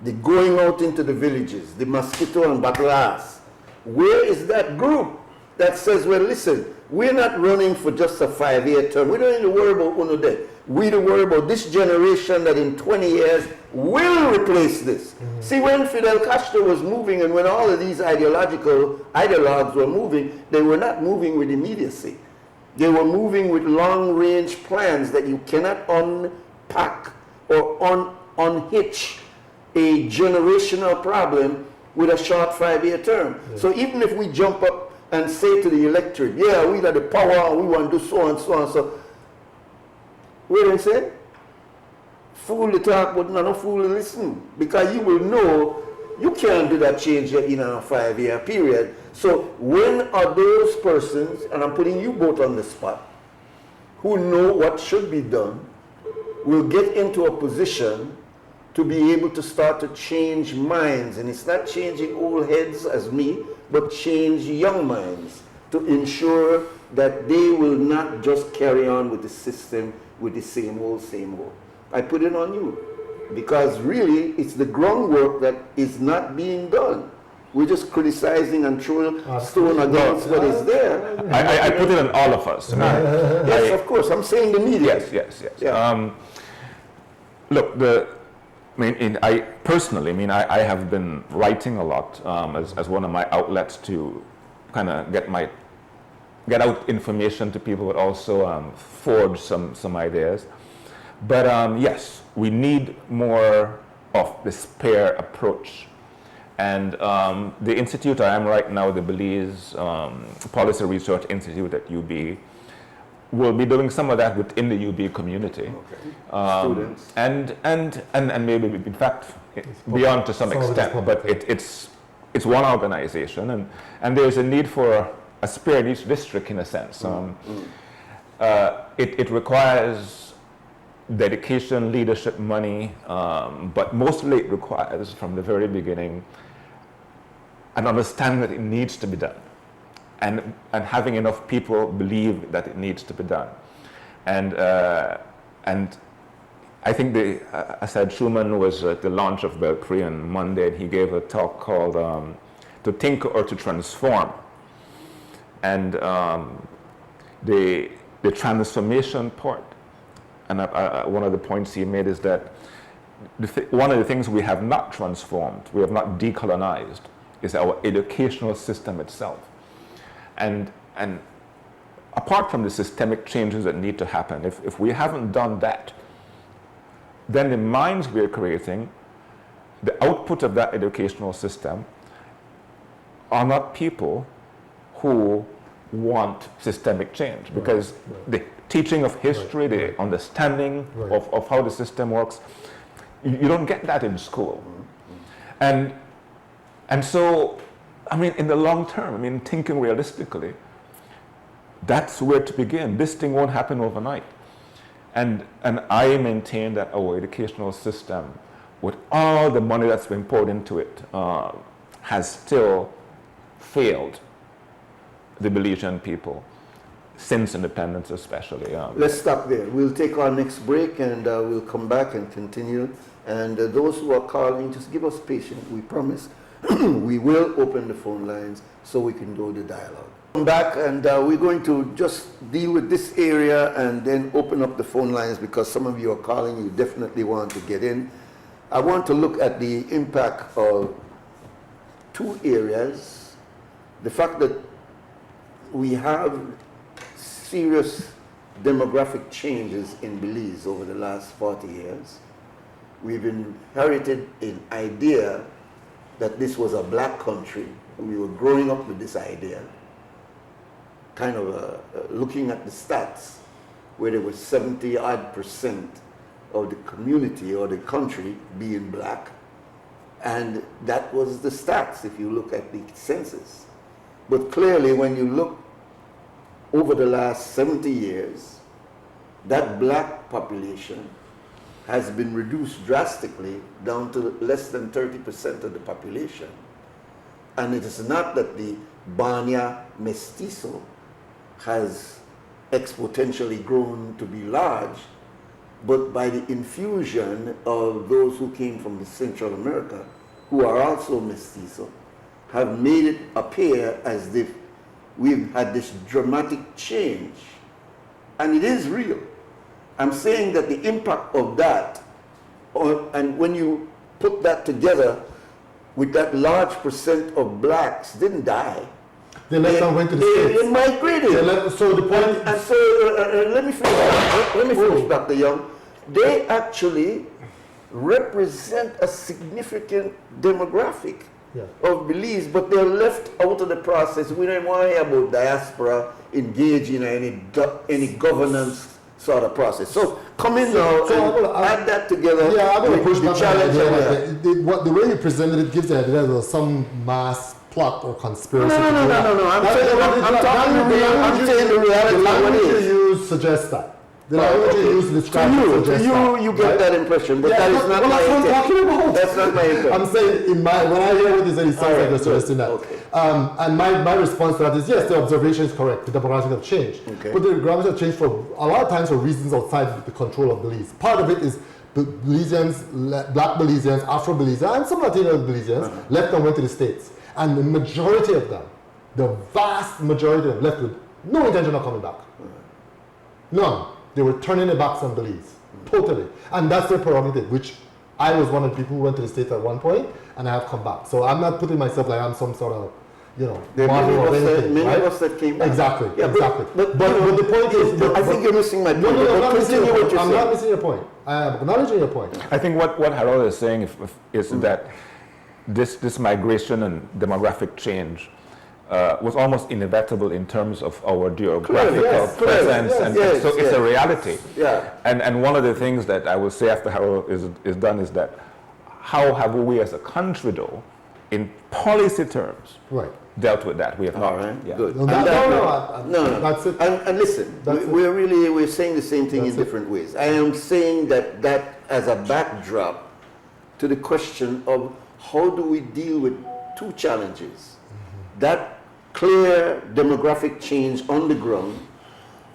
The going out into the villages, the mosquito and battle ass. Where is that group that says, well, listen, we're not running for just a 5-year term. We don't need to worry about one of them. We need to worry about this generation that in 20 years will replace this. See, when Fidel Castro was moving and when all of these ideologues were moving, they were not moving with immediacy. They were moving with long-range plans that you cannot unpack or unhitch a generational problem with a short 5-year term. Yeah. So even if we jump up and say to the electorate, yeah, we got the power, we want to do so and so and so. What do they say? Fool the talk, but not a fool to listen. Because you will know you can't do that change in a 5-year period. So when are those persons, and I'm putting you both on the spot, who know what should be done, will get into a position to be able to start to change minds. And it's not changing old heads as me, but change young minds to ensure that they will not just carry on with the system with the same old. I put it on you. Because really, it's the groundwork that is not being done. We're just criticizing and throwing stone against what is there. I put it on all of us. I mean, Yes, of course. I'm saying the media. Yes. Yeah. Look, I personally, I have been writing a lot as one of my outlets to kind of get out information to people, but also forge some ideas. But yes, we need more of this pair approach. And the institute I am right now, the Belize Policy Research Institute at UB, will be doing some of that within the UB community. Students. And maybe, in fact, beyond to some extent, but it's one organization, and there's a need for a spare in each district in a sense. It requires dedication, leadership, money, but mostly it requires from the very beginning an understanding that it needs to be done, and having enough people believe that it needs to be done. And I think I said Schumann was at the launch of Belpre on Monday, and he gave a talk called To Think or to Transform. And the transformation part, and one of the points he made is that one of the things we have not transformed, we have not decolonized, is our educational system itself. And apart from the systemic changes that need to happen, if we haven't done that, then the minds we're creating, the output of that educational system, are not people who want systemic change, because the teaching of history, the understanding of how the system works, you don't get that in school. And so, in the long term, thinking realistically, that's where to begin. This thing won't happen overnight. And I maintain that our educational system, with all the money that's been poured into it, has still failed the Belizean people, since independence especially. Let's stop there. We'll take our next break, and we'll come back and continue. And those who are calling, just give us patience. We promise we will open the phone lines so we can do the dialogue. Come back, and we're going to just deal with this area and then open up the phone lines, because some of you are calling. You definitely want to get in. I want to look at the impact of two areas. The fact that we have serious demographic changes in Belize over the last 40 years. We've inherited an idea that this was a black country. We were growing up with this idea, kind of looking at the stats, where there was 70-odd% of the community or the country being black. And that was the stats if you look at the census. But clearly, when you look over the last 70 years, that black population has been reduced drastically down to less than 30% of the population. And it is not that the Banya mestizo has exponentially grown to be large, but by the infusion of those who came from Central America, who are also mestizo, have made it appear as if we've had this dramatic change. And it is real. I'm saying that the impact of that, and when you put that together with that large percent of blacks didn't die. They left and went to the States. They migrated. So the point... And so, let me finish, Dr. Young. They actually represent a significant demographic of Belize, but they're left out of the process. We don't want to hear about diaspora engaging in any governance sort of process. So come in now and add that together. Yeah, I'm going to push back on challenge. the way you presented it gives the idea that there's some mass plot or conspiracy. No. I'm saying the reality. The language you use suggests that. The language you use to describe you get that impression, but that is not my intent. That's not my intent. I'm saying, when I hear what you said, it sounds like you're suggesting that. Okay. And my response to that is, yes, the observation is correct. The demographics have changed. Okay. But the demographics have changed for a lot of times for reasons outside the control of Belize. Part of it is Belizeans, black Belizeans, Afro Belizeans, and some Latino Belizeans left and went to the States. And the majority of them, the vast majority of them left with no intention of coming back. None. They were turning their backs on Belize. Totally. And that's their prerogative, which I was one of the people who went to the States at one point, and I have come back. So I'm not putting myself like I'm some sort of, There are model of anything, many right? of us that came back. Exactly, Yeah, exactly. But the point is... I think you're missing my point. No, I'm not missing Continue your what point. you're I'm saying. not missing your point. I am acknowledging your point. I think what Harold is saying is that this migration and demographic change was almost inevitable in terms of our geographical yes, presence, yes, and yes, so it's yes. a reality. Yeah. And one of the things that I will say after Harold is done is that how have we as a country, though, in policy terms, Right. dealt with that? We have not. All right, Yeah. good. No, And no, that- no, that's it. And listen, That's it. we're saying the same thing That's in it. different ways. I am saying that as a backdrop to the question of how do we deal with two challenges. That clear demographic change on the ground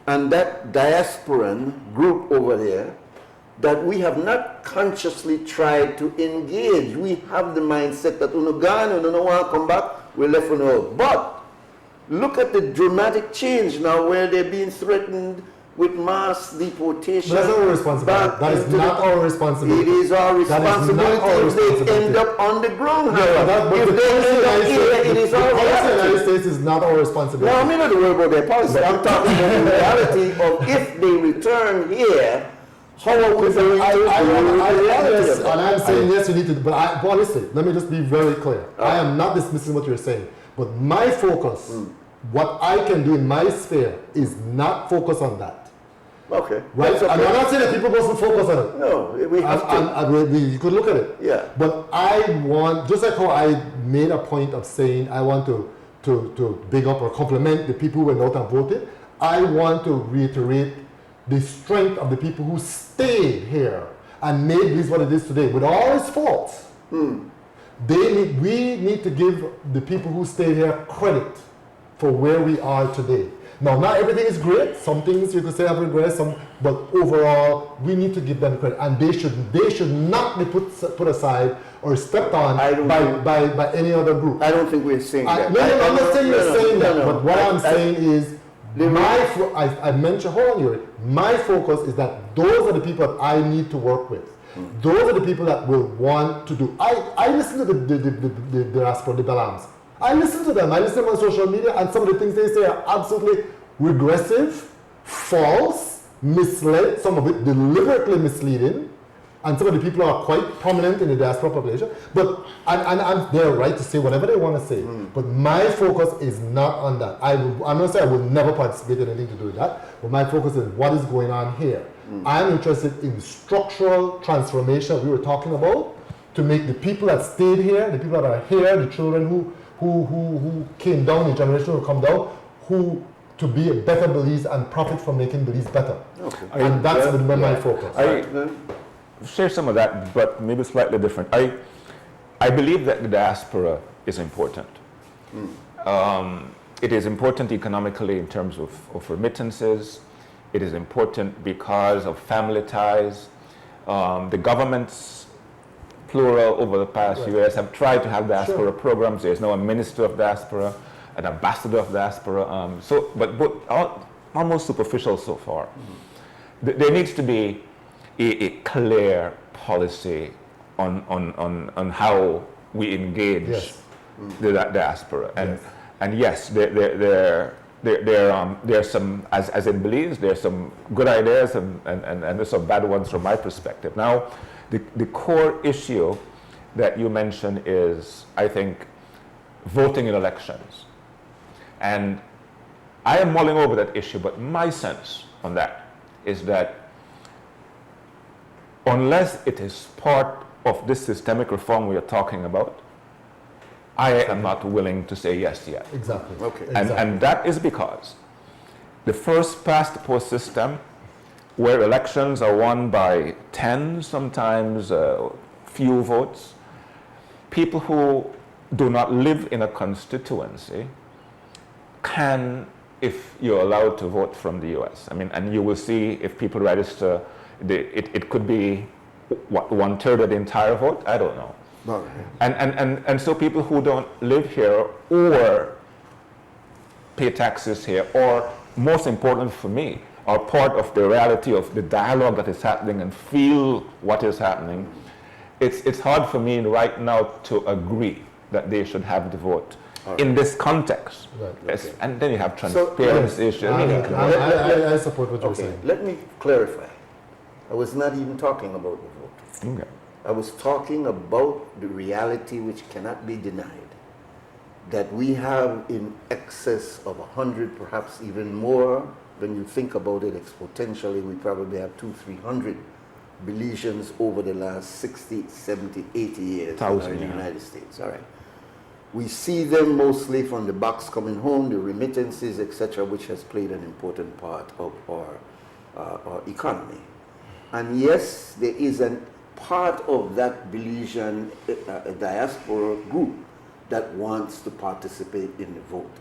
and that diasporan group over there that we have not consciously tried to engage. We have the mindset that uno gone, uno no want to come back, we're left on out. But look at the dramatic change now where they're being threatened with mass deportation. That's our responsibility. back That is into not the- our responsibility. It is our That is not responsibility our if they responsibility. end up on the ground. Yeah, but if the they policy end up United here, States- it is the our policy of the United reality. States is not our responsibility. No, I'm not worried about their policy. I'm talking about the reality of if they return here, how are we going to deal with the reality yes, of and that? I'm saying yes, you need to, but listen, let me just be very clear. I am not dismissing what you're saying, but my focus, what I can do in my sphere is not focus on that. Okay. Right? That's okay. And I'm not saying that people mustn't focus on it. No, we have to. You could look at it. Yeah. But I want, just like how I made a point of saying I want to big up or compliment the people who went out and voted, I want to reiterate the strength of the people who stayed here and made this what it is today with all its faults. We need to give the people who stayed here credit for where we are today. Now, not everything is great. Some things you could say have regressed, but overall, we need to give them credit, and they should not be put aside or stepped on by any other group. I don't think we're saying that. No, I'm not saying you're saying that, but what I'm saying is, I mentioned, hold on, Yuri, my focus is that those are the people that I need to work with. Those are the people that will want to do. I listen to the diaspora, the Balams. I listen to them. I listen to them on social media, and some of the things they say are absolutely regressive, false, misled, some of it deliberately misleading, and some of the people are quite prominent in the diaspora population. But and they're right to say whatever they want to say. But my focus is not on that. I'm not saying I will never participate in anything to do with that, but my focus is what is going on here. I'm interested in structural transformation we were talking about to make the people that stayed here, the people that are here, the children who came down, the generation who come down, to be a better Belize and profit from making Belize better. Okay. And that's my focus. I share some of that, but maybe slightly different. I believe that the diaspora is important. It is important economically in terms of remittances. It is important because of family ties. The governments, plural, over the past few years have tried to have diaspora programs. There's now a minister of diaspora, an ambassador of diaspora. But almost superficial so far. There needs to be a clear policy on how we engage the diaspora. And yes, there are some, as in Belize, there are some good ideas and there's some bad ones from my perspective. Now, the core issue that you mentioned is, I think, voting in elections. And I am mulling over that issue, but my sense on that is that unless it is part of this systemic reform we are talking about, I am not willing to say yes yet. Exactly. Okay. And that is because the first past post system, where elections are won by 10, sometimes few votes, people who do not live in a constituency can, if you're allowed to vote from the US. I mean, and you will see if people register, it could be, what, 1/3 of the entire vote? I don't know. All right. And so people who don't live here or pay taxes here, or most important for me, are part of the reality of the dialogue that is happening and feel what is happening, it's hard for me right now to agree that they should have the vote in this context. Right. Yes, Okay. and then you have transparency issues. I support what you're Okay, saying. let me clarify. I was not even talking about the vote. Okay. I was talking about the reality which cannot be denied, that we have in excess of 100, perhaps even more. When you think about it exponentially, we probably have 200-300 Belizeans over the last 60, 70, 80 years that are in the United States. All right. We see them mostly from the box coming home, the remittances, etc., which has played an important part of our economy. And yes, there is a part of that Belizean diaspora group that wants to participate in the vote.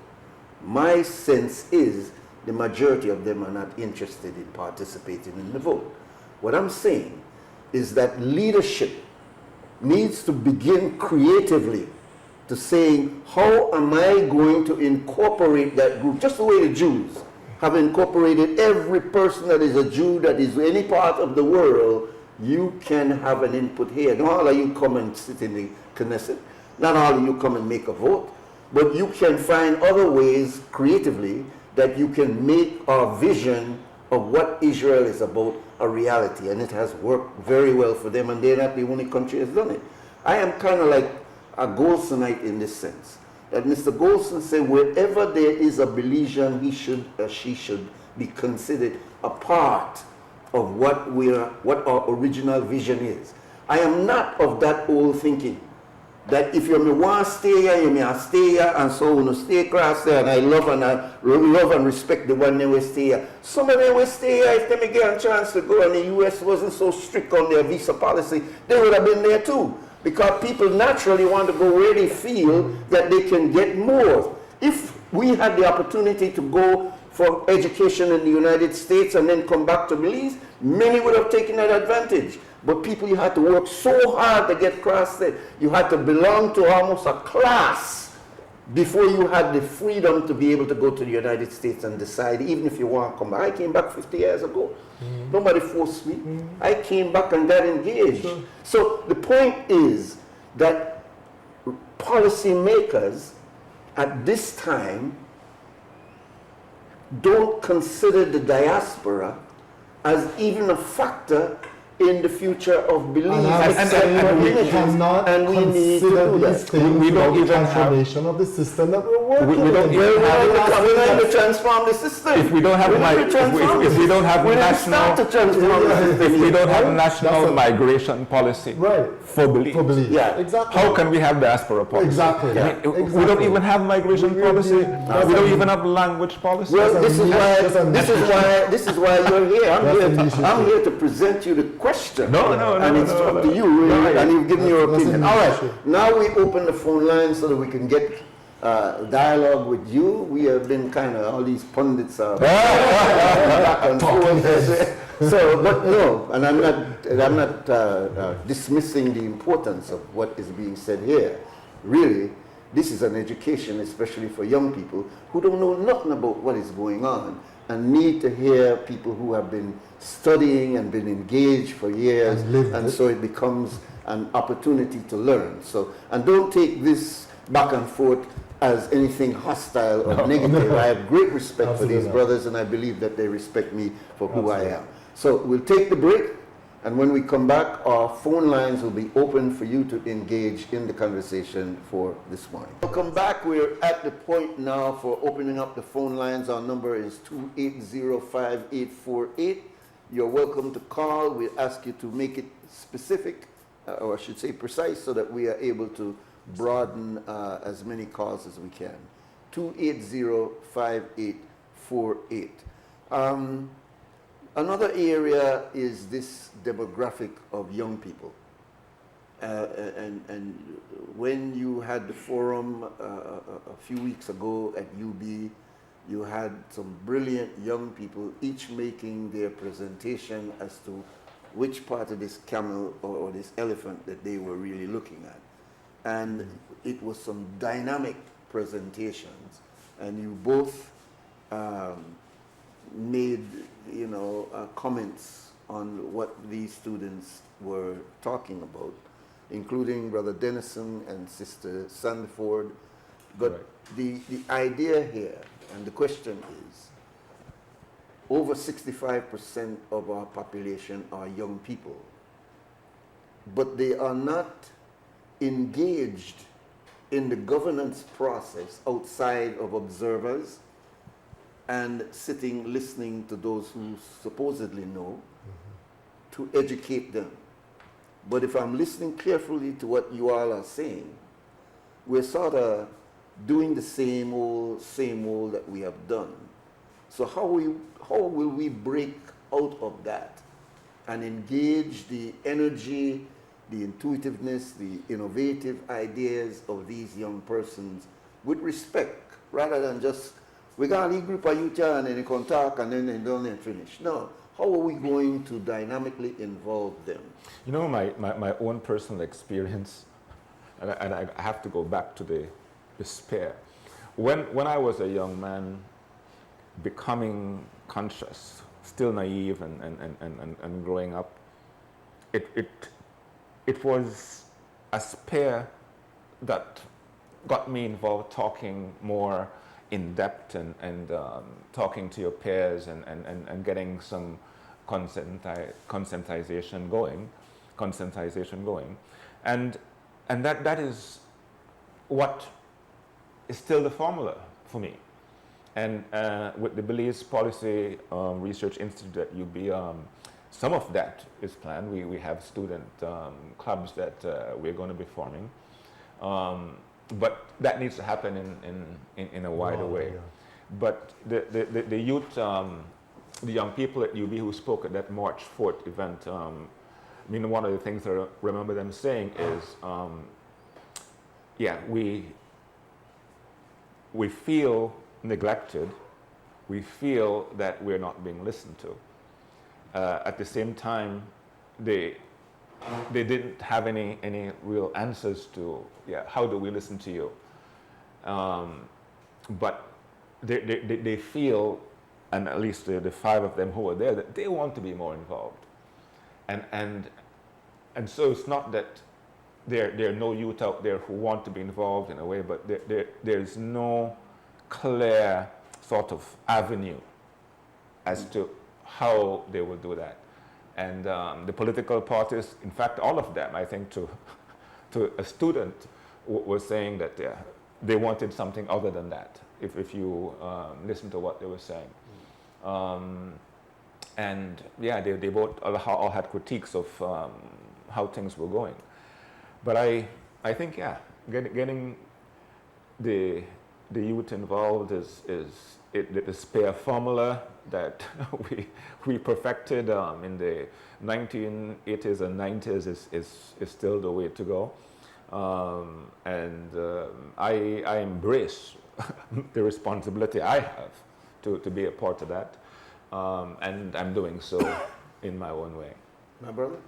My sense is the majority of them are not interested in participating in the vote. What I'm saying is that leadership needs to begin creatively to saying, how am I going to incorporate that group, just the way the Jews have incorporated every person that is a Jew that is any part of the world. You can have an input here. Not all of you come and sit in the Knesset. Not all of you come and make a vote. But you can find other ways creatively that you can make our vision of what Israel is about a reality. And it has worked very well for them, and they're not the only country that's done it. I am kind of like a Golsonite in this sense. That Mr. Golson said wherever there is a Belizean, he should or she should be considered a part of what our original vision is. I am not of that old thinking that if you may want to stay here, you may stay here, and so on, stay across there, and I love and respect the one that will stay here. Some of them will stay here if they may get a chance to go, and the U.S. wasn't so strict on their visa policy, they would have been there too. Because people naturally want to go where they feel that they can get more. If we had the opportunity to go for education in the United States and then come back to Belize, many would have taken that advantage. But people, you had to work so hard to get across there. You had to belong to almost a class before you had the freedom to be able to go to the United States and decide, even if you want to come back. I came back 50 years ago. Nobody forced me. I came back and got engaged. Sure. So the point is that policymakers at this time don't consider the diaspora as even a factor in the future of Belize. And we cannot and we need to consider do these that. things We don't without the even have- transformation of the system that we're working we don't in. even We're going to transform the system. If we don't have if we don't have we didn't national start to transform the system. if we don't have Right? national That's a- migration policy Right. for Belize, For Belize. Yeah. Exactly. how can we have diaspora policy? Exactly. I mean, We don't even have migration We- policy. we- We don't even have language policy. Well, That's this is why you're here. I'm here to present you the question. No, and it's up to you, and you've given your That's opinion. an All right, issue. now we open the phone line so that we can get dialogue with you. We have been kind of, all these pundits are back and forth. So, but no, and I'm not dismissing the importance of what is being said here. Really, this is an education, especially for young people who don't know nothing about what is going on and need to hear people who have been studying and been engaged for years, and so it becomes an opportunity to learn. So, and don't take this back and forth as anything hostile or negative. I have great respect for these brothers, and I believe that they respect me for who I am. So we'll take the break, and when we come back, our phone lines will be open for you to engage in the conversation for this morning. Welcome back. We're at the point now for opening up the phone lines. Our number is 280-5848. You're welcome to call. We'll ask you to make it specific, or I should say precise, so that we are able to broaden as many calls as we can. 280-5848. Another area is this demographic of young people. And when you had the forum a few weeks ago at UB, you had some brilliant young people, each making their presentation as to which part of this camel or this elephant that they were really looking at. and it was some dynamic presentations, and you both made, comments on what these students were talking about, including Brother Dennison and Sister Sandford. But Right. the idea here, and the question is, over 65% of our population are young people, but they are not engaged in the governance process outside of observers and sitting listening to those who supposedly know to educate them. But if I'm listening carefully to what you all are saying, we're sort of doing the same old that we have done. So how will we break out of that and engage the energy, the intuitiveness, the innovative ideas of these young persons with respect, rather than just, we got a group of youth here and then they can talk and then they don't and finish. No, how are we going to dynamically involve them? You know, my own personal experience, and I have to go back to the despair. When I was a young man, becoming conscious, still naive and growing up, it was a spare that got me involved talking more in depth and talking to your peers and getting some conscientization going. And that is what is still the formula for me. And with the Belize Policy Research Institute at UB, some of that is planned. We have student clubs that we're going to be forming. But that needs to happen in a wider way. Yeah. But the youth, the young people at UB who spoke at that March 4th event, one of the things that I remember them saying is, we feel neglected, we feel that we're not being listened to. At the same time, they didn't have any real answers to, how do we listen to you? But they feel, and at least the five of them who were there, that they want to be more involved. And so it's not that there are no youth out there who want to be involved in a way, but there's no clear sort of avenue as to how they will do that. And the political parties, in fact, all of them, I think to a student, were saying that they wanted something other than that, if you listen to what they were saying. They both all had critiques of how things were going. But I think, getting the youth involved is the spare formula that we perfected in the 1980s and 90s is still the way to go. I embrace the responsibility I have to be a part of that. And I'm doing so in my own way. My brother?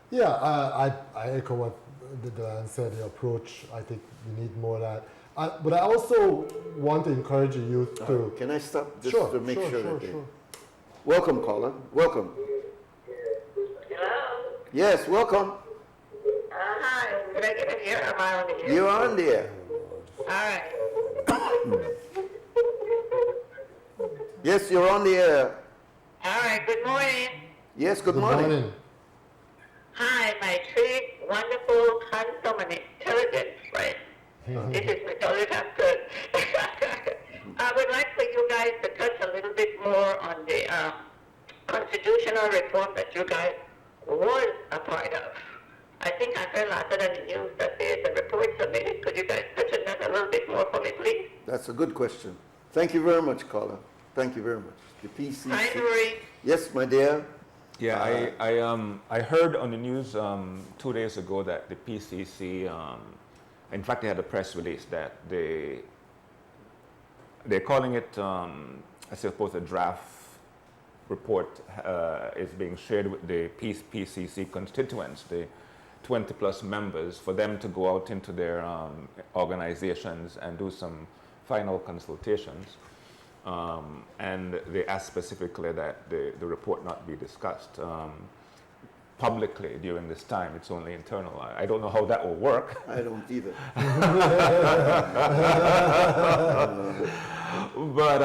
Yeah, I echo what Dylan said, the approach. I think we need more of that. But I also want to encourage the youth to... Can I stop just Sure. to make sure? Welcome, caller. Welcome. Hello? Yes, welcome. Hi. Did I get in here? Am I on the air? You're on there. All right. Yes, you're on the air. All right. Good morning. Yes, good morning. Hi, my three wonderful, handsome, and intelligent friends. This is Victoria Hampton. I would like for you guys to touch a little bit more on the constitutional reform that you guys was a part of. I think I heard last night on the news that there's a report submitted. Could you guys touch on that a little bit more for me, please? That's a good question. Thank you very much, caller. Thank you very much. The PCC. Hi, Marie. Yes, my dear. Yeah, I heard on the news 2 days ago that the PCC, in fact, they had a press release that they're calling it, I suppose, a draft report is being shared with the PCC constituents, the 20 plus members, for them to go out into their organizations and do some final consultations. And they asked specifically that the report not be discussed publicly during this time. It's only internal. I don't know how that will work. I don't either. But,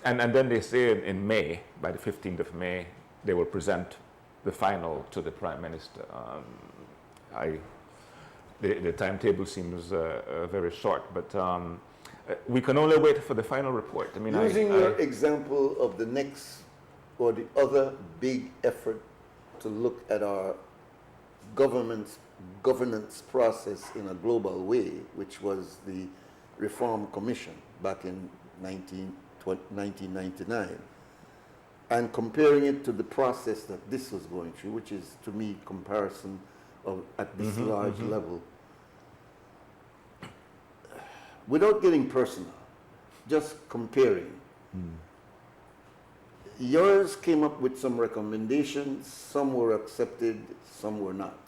and then they say in May, by the 15th of May, they will present the final to the Prime Minister. The timetable seems very short, but we can only wait for the final report. I mean, Using your example of the next or the other big effort to look at our governance process in a global way, which was the Reform Commission back in 1999, and comparing it to the process that this was going through, which is, to me, comparison of at this large level. Without getting personal, just comparing. Yours came up with some recommendations, some were accepted, some were not.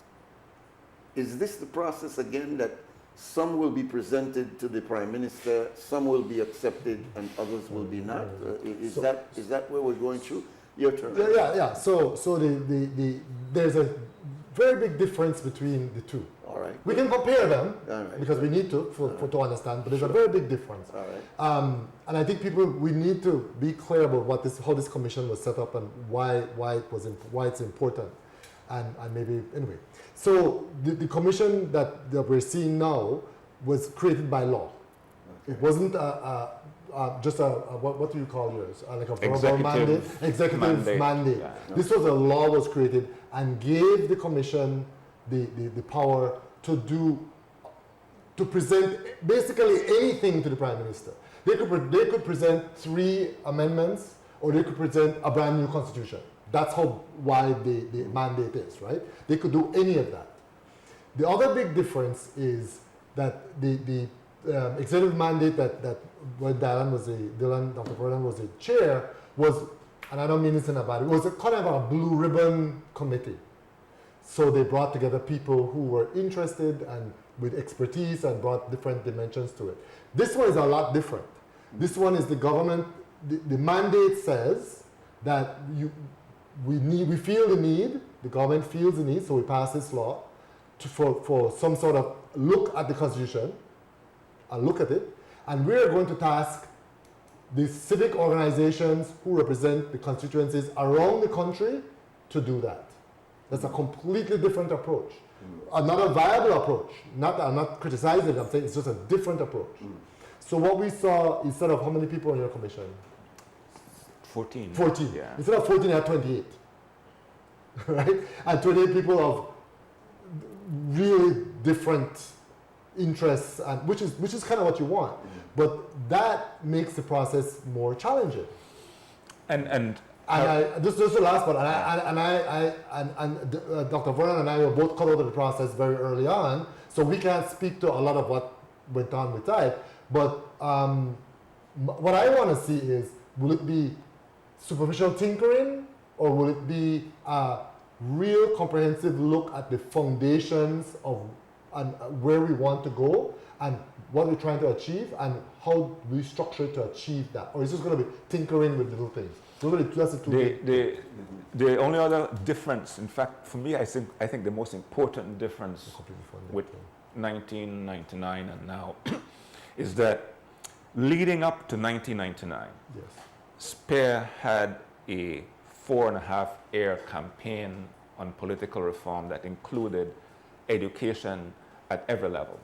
Is this the process again, that some will be presented to the Prime Minister, some will be accepted, and others will be not? Is that where we're going through? Your turn. Yeah. So there's a very big difference between the two. All right. We can compare them right. because we need to to understand, but there's a very big difference. All right. And I think we need to be clear about how this commission was set up and why it's important, and maybe anyway. So the commission that we're seeing now was created by law. Okay. It wasn't just what do you call yours? Like a verbal mandate? Executive mandate. Yeah. This was a law was created and gave the commission the power to present basically anything to the Prime Minister. They could present 3 amendments, or they could present a brand new constitution. That's how wide the mandate is, right? They could do any of that. The other big difference is that the executive mandate that when Dr. Vernon was the chair was, and I don't mean this in a bad way, it was a kind of a blue ribbon committee. So they brought together people who were interested and with expertise and brought different dimensions to it. This one is a lot different. This one is the government, the mandate says that we feel the need, the government feels the need, so we pass this law for some sort of look at the Constitution, and look at it, and we're going to task the civic organizations who represent the constituencies around the country to do that. That's a completely different approach. Not a viable approach. I'm not criticizing it, I'm saying it's just a different approach. So what we saw, instead of how many people on your commission? 14. 14. Yeah. Instead of 14, I had 28. Right? And 28 people of really different interests, and which is kind of what you want. But that makes the process more challenging. And this is the last part. And Dr. Vernon and I were both cut out of the process very early on, so we can't speak to a lot of what went on with type. But what I want to see is, will it be superficial tinkering, or will it be a real comprehensive look at the foundations of and where we want to go and what we're trying to achieve and how we structure it to achieve that? Or is this going to be tinkering with little things? The only other difference, in fact, for me, I think the most important difference with 1999 and now is that leading up to 1999, yes, SPEAR had a 4.5-year campaign on political reform that included education at every level.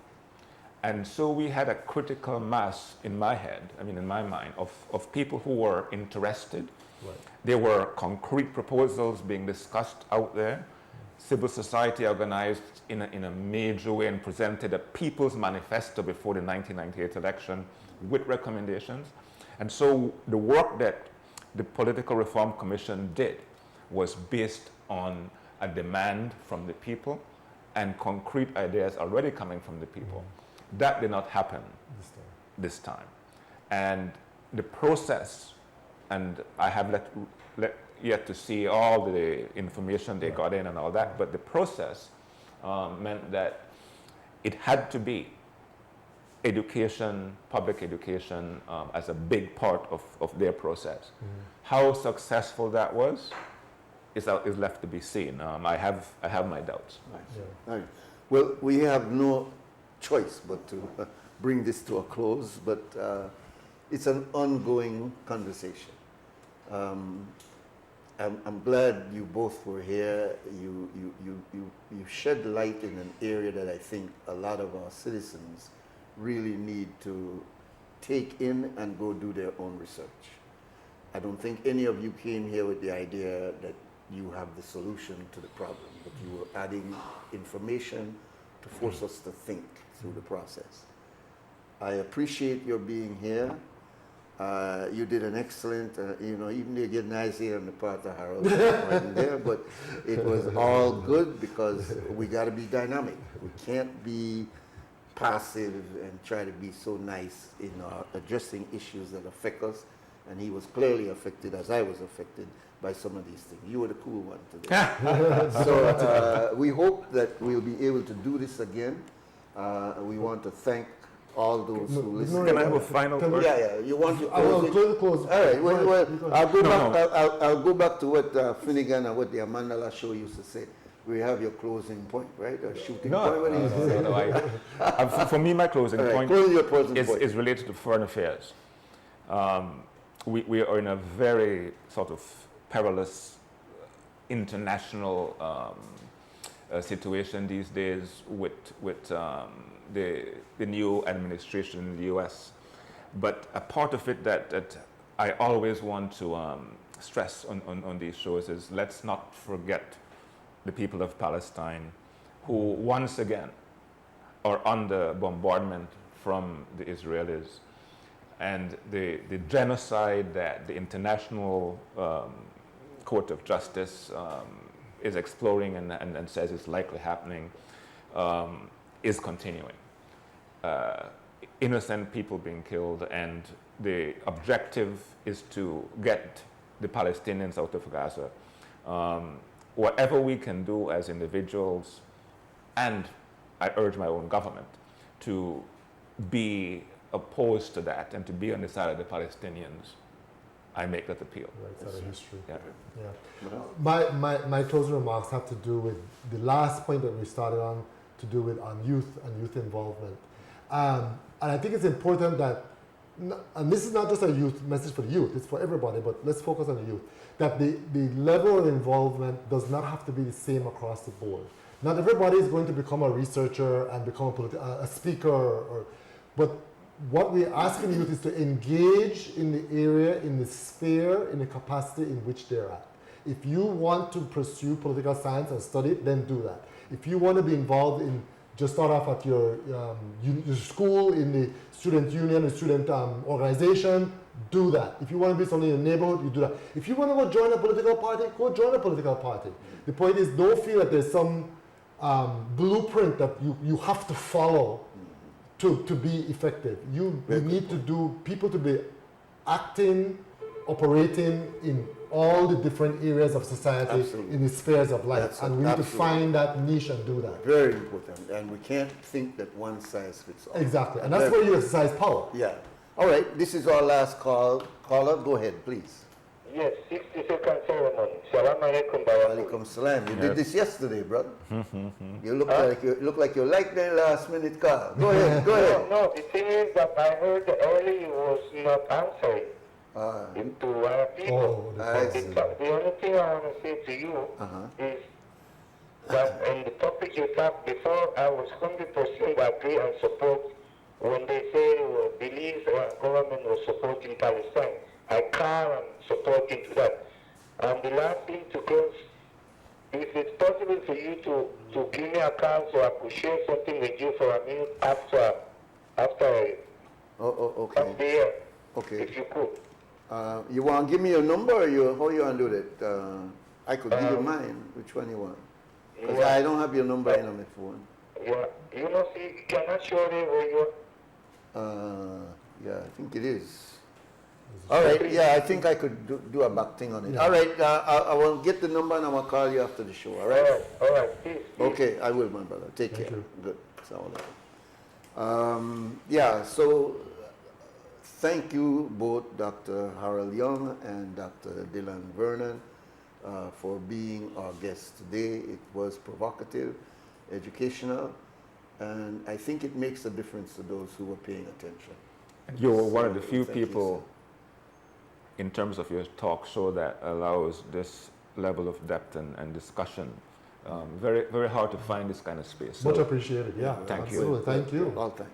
And so we had a critical mass in my mind, of people who were interested. Right. There were concrete proposals being discussed out there. Civil society organized in a major way and presented a People's Manifesto before the 1998 election with recommendations. And so the work that the Political Reform Commission did was based on a demand from the people and concrete ideas already coming from the people. That did not happen this time. And the process, and I have yet to see all the information they got in and all that, but the process meant that it had to be education, public education, as a big part of their process. How successful that was is left to be seen. I have my doubts. Right. Yeah. All right. Well, we have no choice but to bring this to a close, but it's an ongoing conversation. I'm glad you both were here. You shed light in an area that I think a lot of our citizens really need to take in and go do their own research. I don't think any of you came here with the idea that you have the solution to the problem, but you were adding information to force us to think through the process. I appreciate your being here. You did an excellent, even though you get nice here on the part of Harold wasn't there, but it was all good because we got to be dynamic. We can't be passive and try to be so nice in addressing issues that affect us. And he was clearly affected, as I was affected, by some of these things. You were the cool one today. So we hope that we'll be able to do this again. We want to thank all those who listen. Can I have a final word? Yeah. You want to I will close. All right. Well, I'll go back to what Finnegan and what the Amandala show used to say. We have your closing point, right? Or shooting point. What do you say? No, for me, my closing point is related to foreign affairs. We are in a very sort of perilous international situation these days with the new administration in the U.S. But a part of it that I always want to stress on these shows is let's not forget the people of Palestine who once again are under bombardment from the Israelis. And the genocide that the International Court of Justice is exploring and says is likely happening is continuing. Innocent people being killed, and the objective is to get the Palestinians out of Gaza. Whatever we can do as individuals, and I urge my own government to be opposed to that and to be on the side of the Palestinians, I make that appeal. Right side of history. Yeah. My closing remarks have to do with the last point that we started on, to do with youth and youth involvement. And I think it's important that, and this is not just a youth message for the youth, it's for everybody, but let's focus on the youth, that the level of involvement does not have to be the same across the board. Not everybody is going to become a researcher and become a speaker, but what we're asking the youth is to engage in the area, in the sphere, in the capacity in which they're at. If you want to pursue political science and study it, then do that. If you want to be involved in, just start off at your school, in the student union, the student organization, do that. If you want to be something in the neighborhood, you do that. If you want to go join a political party, go join a political party. The point is, don't feel that there's some blueprint that you have to follow to be effective. You need people to be acting, operating in all the different areas of society, in the spheres of life. And we need to find that niche and do that. Very important. And we can't think that one size fits all. Exactly. And that's where you exercise power. Yeah. All right. This is our last call. Caller, go ahead, please. Yes, 60-second ceremony. Salam alaikum. Alaikum salam. You did this yesterday, brother. You look like you like the last minute call. Go ahead. No, the thing is that I heard early you was not answering to our people. The only thing I want to say to you is that on the topic you talked before, I was 100% agree and support when they say believe government was supporting Palestine. I can't support into that. And the last thing to close, if it's possible for you to give me a call so I could share something with you for a minute after okay. the year, okay. if you could. You want to give me your number, or how you want to do that? I could give you mine. Which one you want? Because I don't have your number in on my phone. Yeah, you know, see, cannot show me where you are. Yeah, I think it is. All right, yeah, I think I could do a back thing on it. Yeah. All right, I will get the number and I will call you after the show, all right? All right, peace. Okay, I will, my brother. Take Thank care. you. Good. Yeah, so thank you both Dr. Harold Young and Dr. Dylan Vernon for being our guests today. It was provocative, educational, and I think it makes a difference to those who were paying attention. You were one of the So, few thank you, people in terms of your talk show that allows this level of depth and discussion. Very, very hard to find this kind of space. Much So appreciated. Yeah, Thank you. absolutely. Thank you. All thanks.